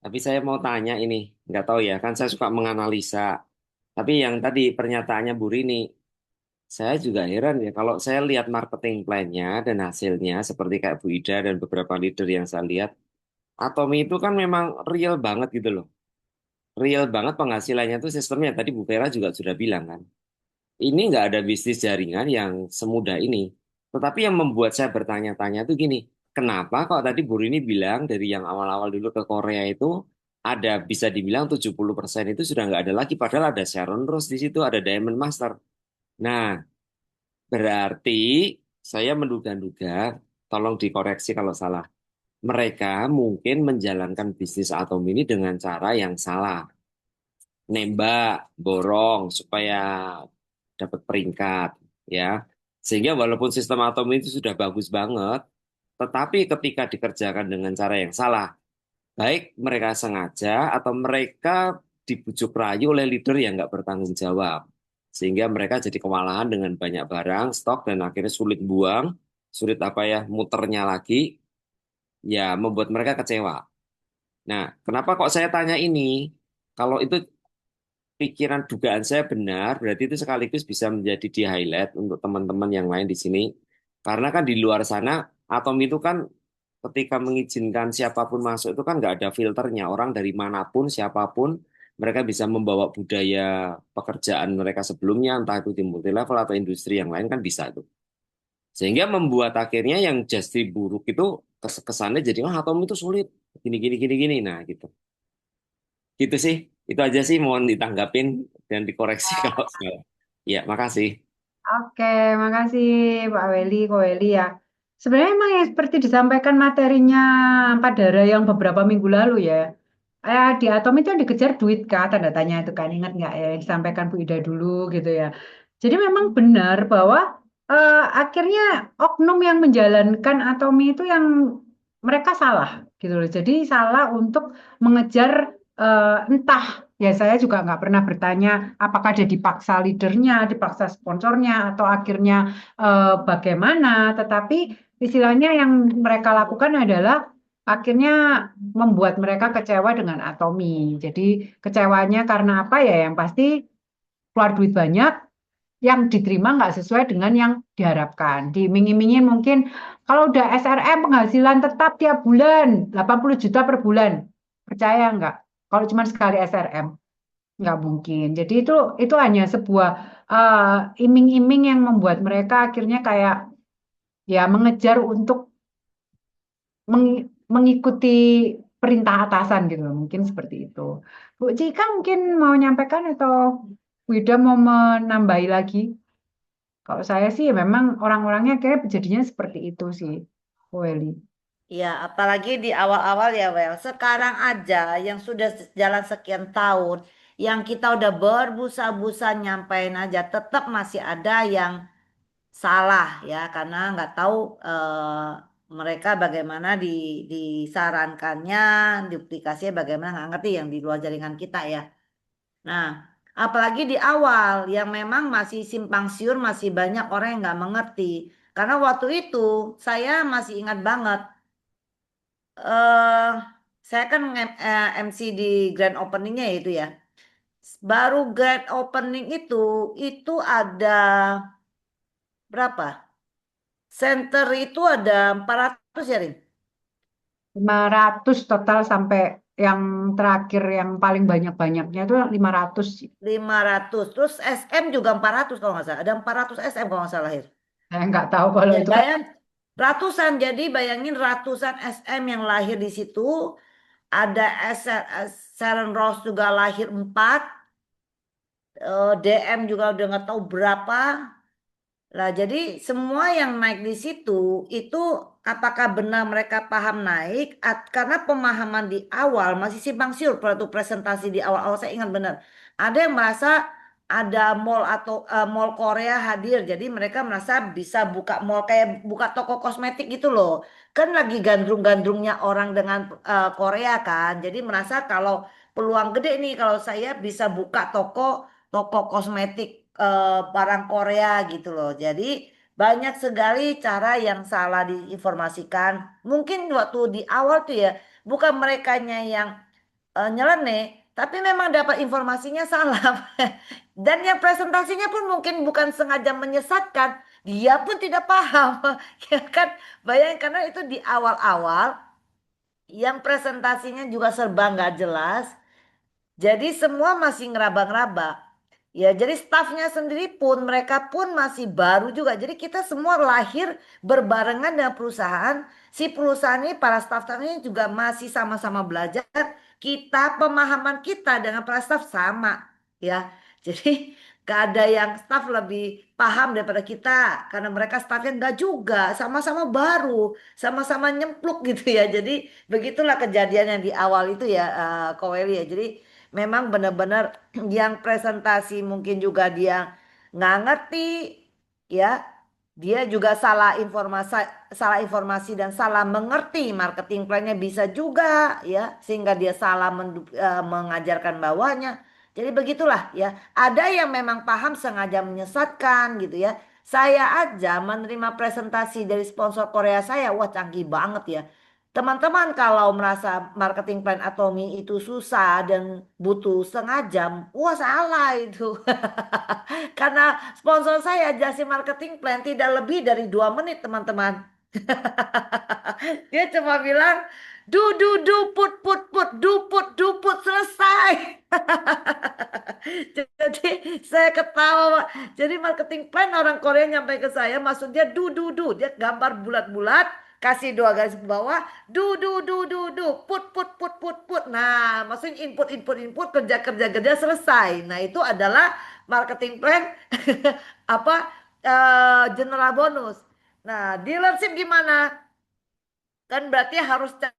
Tapi saya mau tanya ini, nggak tahu ya, kan saya suka menganalisa. Tapi yang tadi pernyataannya Bu Rini, saya juga heran ya, kalau saya lihat marketing plan-nya dan hasilnya, seperti kayak Bu Ida dan beberapa leader yang saya lihat, Atomi itu kan memang real banget gitu loh. Real banget penghasilannya itu sistemnya, tadi Bu Vera juga sudah bilang kan. Ini nggak ada bisnis jaringan yang semudah ini. Tetapi yang membuat saya bertanya-tanya itu gini, kenapa kok tadi Bu Rini bilang dari yang awal-awal dulu ke Korea itu ada bisa dibilang 70% itu sudah nggak ada lagi, padahal ada Sharon Rose di situ, ada Diamond Master. Nah, berarti saya menduga-duga, tolong dikoreksi kalau salah. Mereka mungkin menjalankan bisnis atom ini dengan cara yang salah. Nembak, borong supaya dapat peringkat ya. Sehingga walaupun sistem atom itu sudah bagus banget, tetapi ketika dikerjakan dengan cara yang salah, baik mereka sengaja atau mereka dibujuk rayu oleh leader yang nggak bertanggung jawab. Sehingga mereka jadi kewalahan dengan banyak barang, stok, dan akhirnya sulit buang, sulit apa ya, muternya lagi, ya membuat mereka kecewa. Nah, kenapa kok saya tanya ini? Kalau itu pikiran dugaan saya benar, berarti itu sekaligus bisa menjadi di highlight untuk teman-teman yang lain di sini. Karena kan di luar sana, Atom itu kan ketika mengizinkan siapapun masuk itu kan nggak ada filternya. Orang dari manapun, siapapun, mereka bisa membawa budaya pekerjaan mereka sebelumnya, entah itu di multi level atau industri yang lain kan bisa itu. Sehingga membuat akhirnya yang jadi buruk itu kesannya jadi, oh Atom itu sulit, gini. Nah gitu. Gitu sih. Itu aja sih mohon ditanggapin dan dikoreksi kalau salah. Ya, makasih. Oke, makasih Pak Weli, Ko Weli ya. Sebenarnya emang yang seperti disampaikan materinya Pak Dara yang beberapa minggu lalu ya. Di Atom itu yang dikejar duit kah, tanda tanya itu kan, ingat nggak ya, yang disampaikan Bu Ida dulu gitu ya. Jadi memang benar bahwa akhirnya oknum yang menjalankan Atom itu yang mereka salah gitu loh. Jadi salah untuk mengejar entah ya saya juga nggak pernah bertanya apakah dia dipaksa leadernya, dipaksa sponsornya atau akhirnya bagaimana. Tetapi istilahnya yang mereka lakukan adalah akhirnya membuat mereka kecewa dengan Atomi. Jadi kecewanya karena apa ya? Yang pasti keluar duit banyak, yang diterima nggak sesuai dengan yang diharapkan. Diiming-imingin mungkin kalau udah SRM penghasilan tetap tiap bulan 80 juta per bulan. Percaya nggak? Kalau cuma sekali SRM nggak mungkin. Jadi itu hanya sebuah iming-iming yang membuat mereka akhirnya kayak ya mengejar untuk mengikuti perintah atasan gitu. Mungkin seperti itu. Bu Cika mungkin mau nyampaikan atau Wida mau menambahi lagi? Kalau saya sih memang orang-orangnya kayak jadinya seperti itu sih, Welly. Ya, apalagi di awal-awal ya, Wel. Sekarang aja yang sudah jalan sekian tahun, yang kita udah berbusa-busa nyampein aja, tetap masih ada yang salah ya, karena nggak tahu mereka bagaimana disarankannya, duplikasinya bagaimana nggak ngerti yang di luar jaringan kita ya. Nah, apalagi di awal yang memang masih simpang siur, masih banyak orang yang nggak mengerti. Karena waktu itu saya masih ingat banget, eh saya kan MC di grand openingnya itu ya. Baru grand opening itu ada berapa? Center itu ada 400 ya, Rin? 500 total sampai yang terakhir yang paling banyak-banyaknya itu 500 sih. 500. Terus SM juga 400 kalau nggak salah. Ada 400 SM kalau nggak salah. Saya nggak tahu kalau Ya, itu kan bayang ratusan. Jadi bayangin ratusan SM yang lahir di situ. Ada Sharon Rose juga lahir 4. DM juga udah nggak tahu berapa. Lah, jadi semua yang naik di situ itu apakah benar mereka paham naik? Karena pemahaman di awal masih simpang siur waktu presentasi di awal-awal saya ingat benar. Ada yang merasa ada mall atau mall Korea hadir, jadi mereka merasa bisa buka mall kayak buka toko kosmetik gitu loh. Kan lagi gandrung-gandrungnya orang dengan Korea kan. Jadi merasa kalau peluang gede nih kalau saya bisa buka toko kosmetik barang Korea gitu loh. Jadi banyak sekali cara yang salah diinformasikan. Mungkin waktu di awal tuh ya, bukan merekanya yang nyeleneh, tapi memang dapat informasinya salah. Dan yang presentasinya pun mungkin bukan sengaja menyesatkan, dia pun tidak paham. Ya kan? Bayangkan karena itu di awal-awal yang presentasinya juga serba nggak jelas. Jadi semua masih ngeraba-ngeraba. Ya, jadi stafnya sendiri pun mereka pun masih baru juga. Jadi kita semua lahir berbarengan dengan perusahaan. Si perusahaan ini para staf-stafnya juga masih sama-sama belajar. Kita pemahaman kita dengan para staf sama, ya. Jadi gak ada yang staf lebih paham daripada kita karena mereka stafnya enggak juga, sama-sama baru, sama-sama nyempluk gitu ya. Jadi begitulah kejadian yang di awal itu ya, Koweli ya. Jadi memang benar-benar yang presentasi mungkin juga dia nggak ngerti ya, dia juga salah informasi dan salah mengerti marketing plannya bisa juga ya, sehingga dia salah mengajarkan bawahnya. Jadi begitulah ya, ada yang memang paham sengaja menyesatkan gitu ya. Saya aja menerima presentasi dari sponsor Korea saya, wah canggih banget ya. Teman-teman kalau merasa marketing plan Atomi itu susah dan butuh setengah jam, wah salah itu. Karena sponsor saya jasi marketing plan tidak lebih dari 2 menit teman-teman. Dia cuma bilang, du put selesai. Jadi saya ketawa Pak. Jadi marketing plan orang Korea nyampe ke saya, maksudnya dia gambar bulat-bulat, kasih 2 garis bawah, put. Nah, maksudnya input kerja selesai. Nah, itu adalah marketing plan apa general bonus. Nah, dealership gimana? Kan berarti harus cari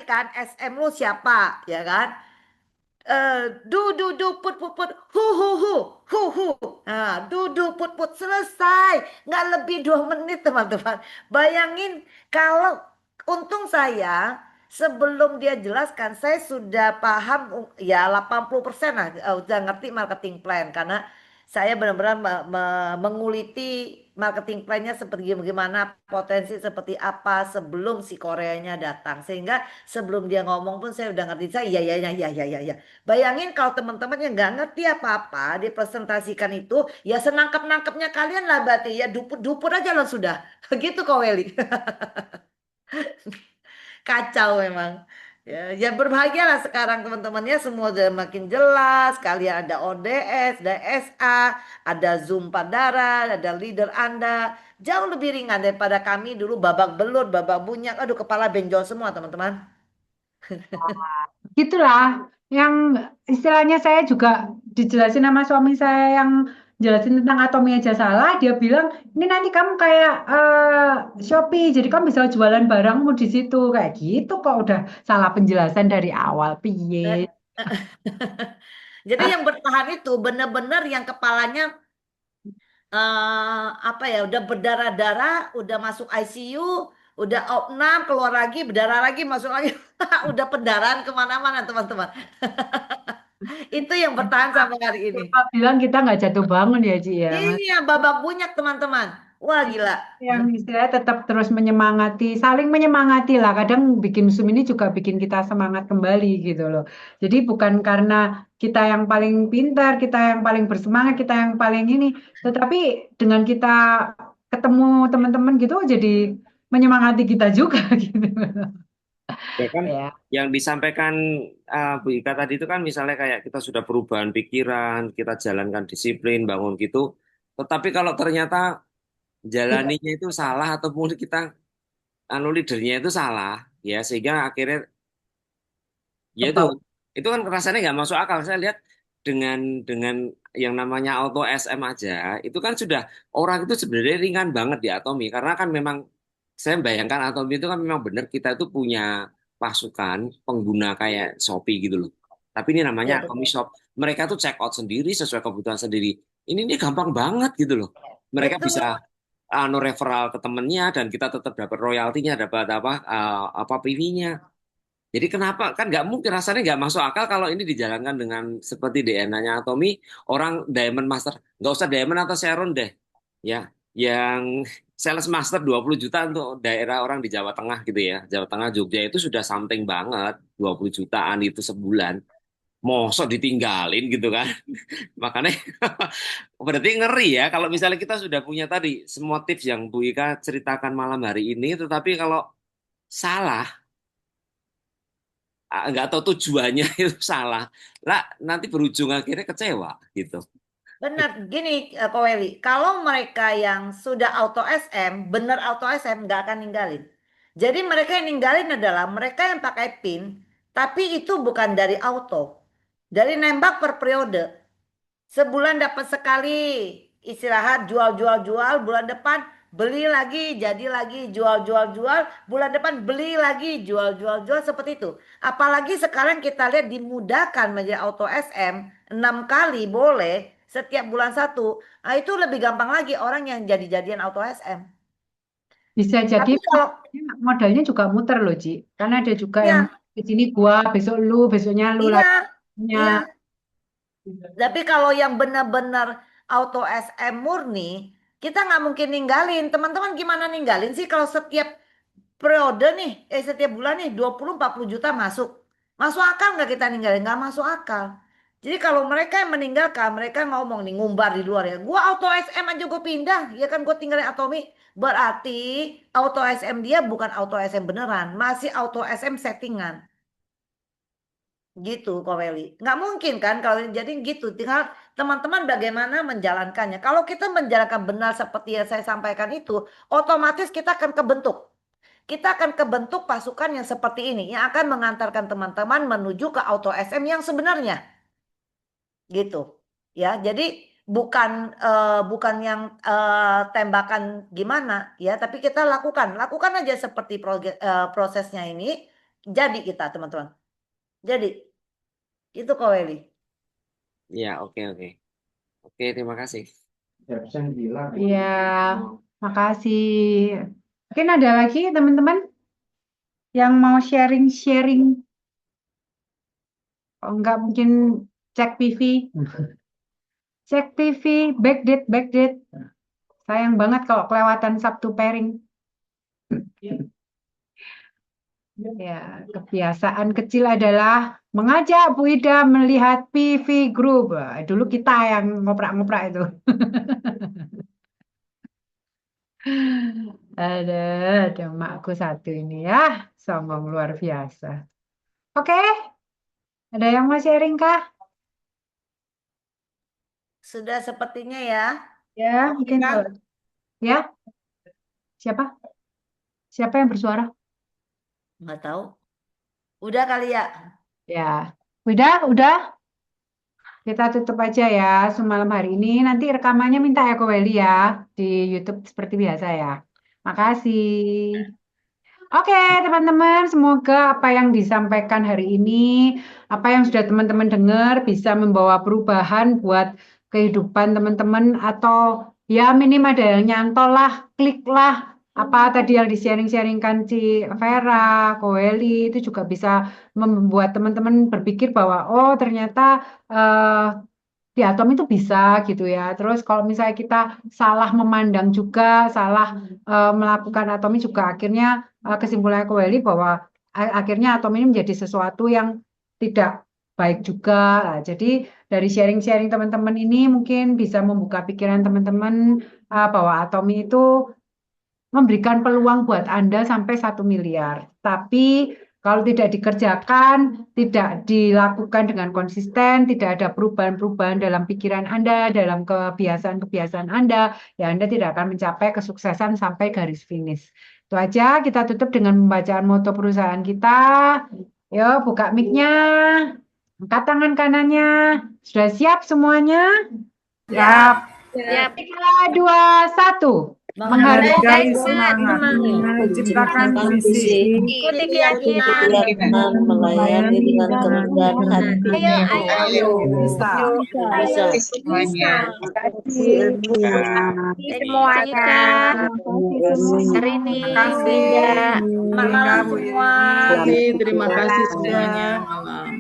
kan SM lu siapa, ya kan? Put, hu. Nah, put selesai. Nggak lebih 2 menit teman-teman. Bayangin kalau untung saya sebelum dia jelaskan saya sudah paham ya 80% lah, udah ngerti marketing plan karena saya benar-benar menguliti marketing plan-nya seperti gimana, potensi seperti apa sebelum si Koreanya datang. Sehingga sebelum dia ngomong pun saya udah ngerti. Saya ya. Bayangin kalau teman-teman yang nggak ngerti apa-apa dipresentasikan itu, ya senangkap-nangkapnya kalian lah berarti ya dupur-dupur aja lah sudah. Gitu kok Weli. Kacau memang. Ya, ya berbahagialah sekarang teman-temannya semua udah makin jelas. Kalian ada ODS, ada SA, ada Zoom Padara, ada leader Anda. Jauh lebih ringan daripada kami dulu babak belur, babak bunyak. Aduh kepala benjol semua teman-teman. Gitulah, yang istilahnya saya juga dijelasin sama suami saya yang jelasin tentang atomi aja salah, dia bilang, ini nanti kamu kayak Shopee, jadi kamu bisa jualan barangmu di situ, kayak gitu kok udah salah penjelasan dari awal, piye. Jadi yang bertahan itu benar-benar yang kepalanya apa ya udah berdarah-darah, udah masuk ICU, udah opnam, keluar lagi, berdarah lagi, masuk lagi, udah pendarahan kemana-mana teman-teman. Itu yang bertahan sampai hari ini. Pak bilang kita nggak jatuh bangun ya, Ci ya. Iya, babak bunyak teman-teman. Wah gila. Yang istilahnya tetap terus menyemangati, saling menyemangati lah. Kadang bikin Zoom ini juga bikin kita semangat kembali gitu loh. Jadi bukan karena kita yang paling pintar, kita yang paling bersemangat, kita yang paling ini, tetapi dengan kita ketemu teman-teman gitu jadi menyemangati kita juga gitu. Ya kan, Ya. yang disampaikan Bu Ika tadi itu kan misalnya kayak kita sudah perubahan pikiran, kita jalankan disiplin, bangun gitu. Tetapi kalau ternyata Tidak jalaninya itu salah ataupun kita leadernya itu salah, ya sehingga akhirnya ya kebawa. itu kan rasanya nggak masuk akal. Saya lihat dengan yang namanya auto SM aja, itu kan sudah orang itu sebenarnya ringan banget di Atomi karena kan memang saya bayangkan Atomi itu kan memang benar kita itu punya pasukan pengguna kayak Shopee gitu loh. Tapi ini namanya Ya Atomi betul. Shop. Mereka tuh check out sendiri sesuai kebutuhan sendiri. Ini gampang banget gitu loh. Mereka bisa Betul. referral ke temennya dan kita tetap dapat royaltinya, dapat apa PV-nya. Jadi kenapa kan nggak mungkin rasanya nggak masuk akal kalau ini dijalankan dengan seperti DNA-nya Atomi, orang Diamond Master nggak usah Diamond atau Sharon deh, ya, yang sales master 20 juta untuk daerah orang di Jawa Tengah gitu ya, Jawa Tengah Jogja itu sudah something banget, 20 jutaan itu sebulan, mosok ditinggalin gitu kan, makanya berarti ngeri ya kalau misalnya kita sudah punya tadi semua tips yang Bu Ika ceritakan malam hari ini, tetapi kalau salah nggak tahu tujuannya itu salah lah nanti berujung akhirnya kecewa gitu. Benar, gini Ko Weli, kalau mereka yang sudah auto SM, bener auto SM nggak akan ninggalin. Jadi mereka yang ninggalin adalah mereka yang pakai PIN, tapi itu bukan dari auto. Dari nembak per periode. Sebulan dapat sekali istirahat, jual, bulan depan beli lagi, jadi lagi, jual, bulan depan beli lagi, jual, seperti itu. Apalagi sekarang kita lihat dimudahkan menjadi auto SM 6 kali boleh setiap bulan satu. Nah, itu lebih gampang lagi orang yang jadi-jadian auto SM. Bisa jadi Tapi kalau modalnya juga muter loh, Ci. Karena ada juga yang ya, di sini gua, besok lu, besoknya lu iya, lagi. iya. Tapi kalau yang benar-benar auto SM murni, kita nggak mungkin ninggalin. Teman-teman gimana ninggalin sih kalau setiap periode nih, setiap bulan nih 20-40 juta masuk. Masuk akal nggak kita ninggalin? Nggak masuk akal. Jadi kalau mereka yang meninggalkan, mereka ngomong nih ngumbar di luar ya. Gua auto SM aja gue pindah, ya kan gue tinggalin Atomi. Berarti auto SM dia bukan auto SM beneran, masih auto SM settingan. Gitu Koweli. Nggak mungkin kan kalau jadi gitu. Tinggal teman-teman bagaimana menjalankannya. Kalau kita menjalankan benar seperti yang saya sampaikan itu, otomatis kita akan kebentuk. Kita akan kebentuk pasukan yang seperti ini yang akan mengantarkan teman-teman menuju ke auto SM yang sebenarnya. Gitu. Ya, jadi bukan yang tembakan gimana ya, tapi kita lakukan aja seperti prosesnya ini. Jadi kita teman-teman. Jadi itu Koweli. Ya, oke oke oke, terima kasih. Iya, makasih. Mungkin ada lagi teman-teman? Yang mau sharing-sharing, oh, enggak mungkin cek TV. Cek TV, backdate. Sayang banget kalau kelewatan Sabtu pairing. Ya, kebiasaan kecil adalah mengajak Bu Ida melihat PV Group. Wah, dulu kita yang ngoprak-ngoprak itu. Ada makku satu ini ya, sombong luar biasa. Oke, ada yang mau sharing kah? Sudah sepertinya ya. Ya, Oke, mungkin Kang. kalau ya. Siapa? Siapa yang bersuara? Nggak tahu. Udah kali ya. Ya. Udah. Kita tutup aja ya semalam hari ini. Nanti rekamannya minta ya ke Welly ya di YouTube seperti biasa ya. Makasih. Oke, teman-teman, semoga apa yang disampaikan hari ini, apa yang sudah teman-teman dengar bisa membawa perubahan buat kehidupan teman-teman atau ya minim ada yang nyantol lah, klik lah. Apa tadi yang di-sharing-sharingkan Ci Vera, Koeli itu juga bisa membuat teman-teman berpikir bahwa oh ternyata eh, di atom itu bisa gitu ya. Terus kalau misalnya kita salah memandang juga, salah melakukan atom ini juga akhirnya kesimpulannya ke Welly bahwa akhirnya atom ini menjadi sesuatu yang tidak baik juga. Nah, jadi dari sharing-sharing teman-teman ini mungkin bisa membuka pikiran teman-teman bahwa atom itu memberikan peluang buat Anda sampai 1 miliar. Tapi kalau tidak dikerjakan, tidak dilakukan dengan konsisten, tidak ada perubahan-perubahan dalam pikiran Anda, dalam kebiasaan-kebiasaan Anda, ya Anda tidak akan mencapai kesuksesan sampai garis finish. Itu aja, kita tutup dengan pembacaan moto perusahaan kita. Yo, buka mic-nya. Angkat tangan kanannya. Sudah siap semuanya? Siap. Siap. 3, 2, 1. Menghargai semangat, menciptakan visi, Ikuti keyakinan. keyakinan. melayani dengan kemudahan hati. Ayo. bisa. Bisa. Semuanya. Semuanya. Hari ini Terima kasih. Bunda. Selamat malam semua. Terima kasih semuanya. Malam.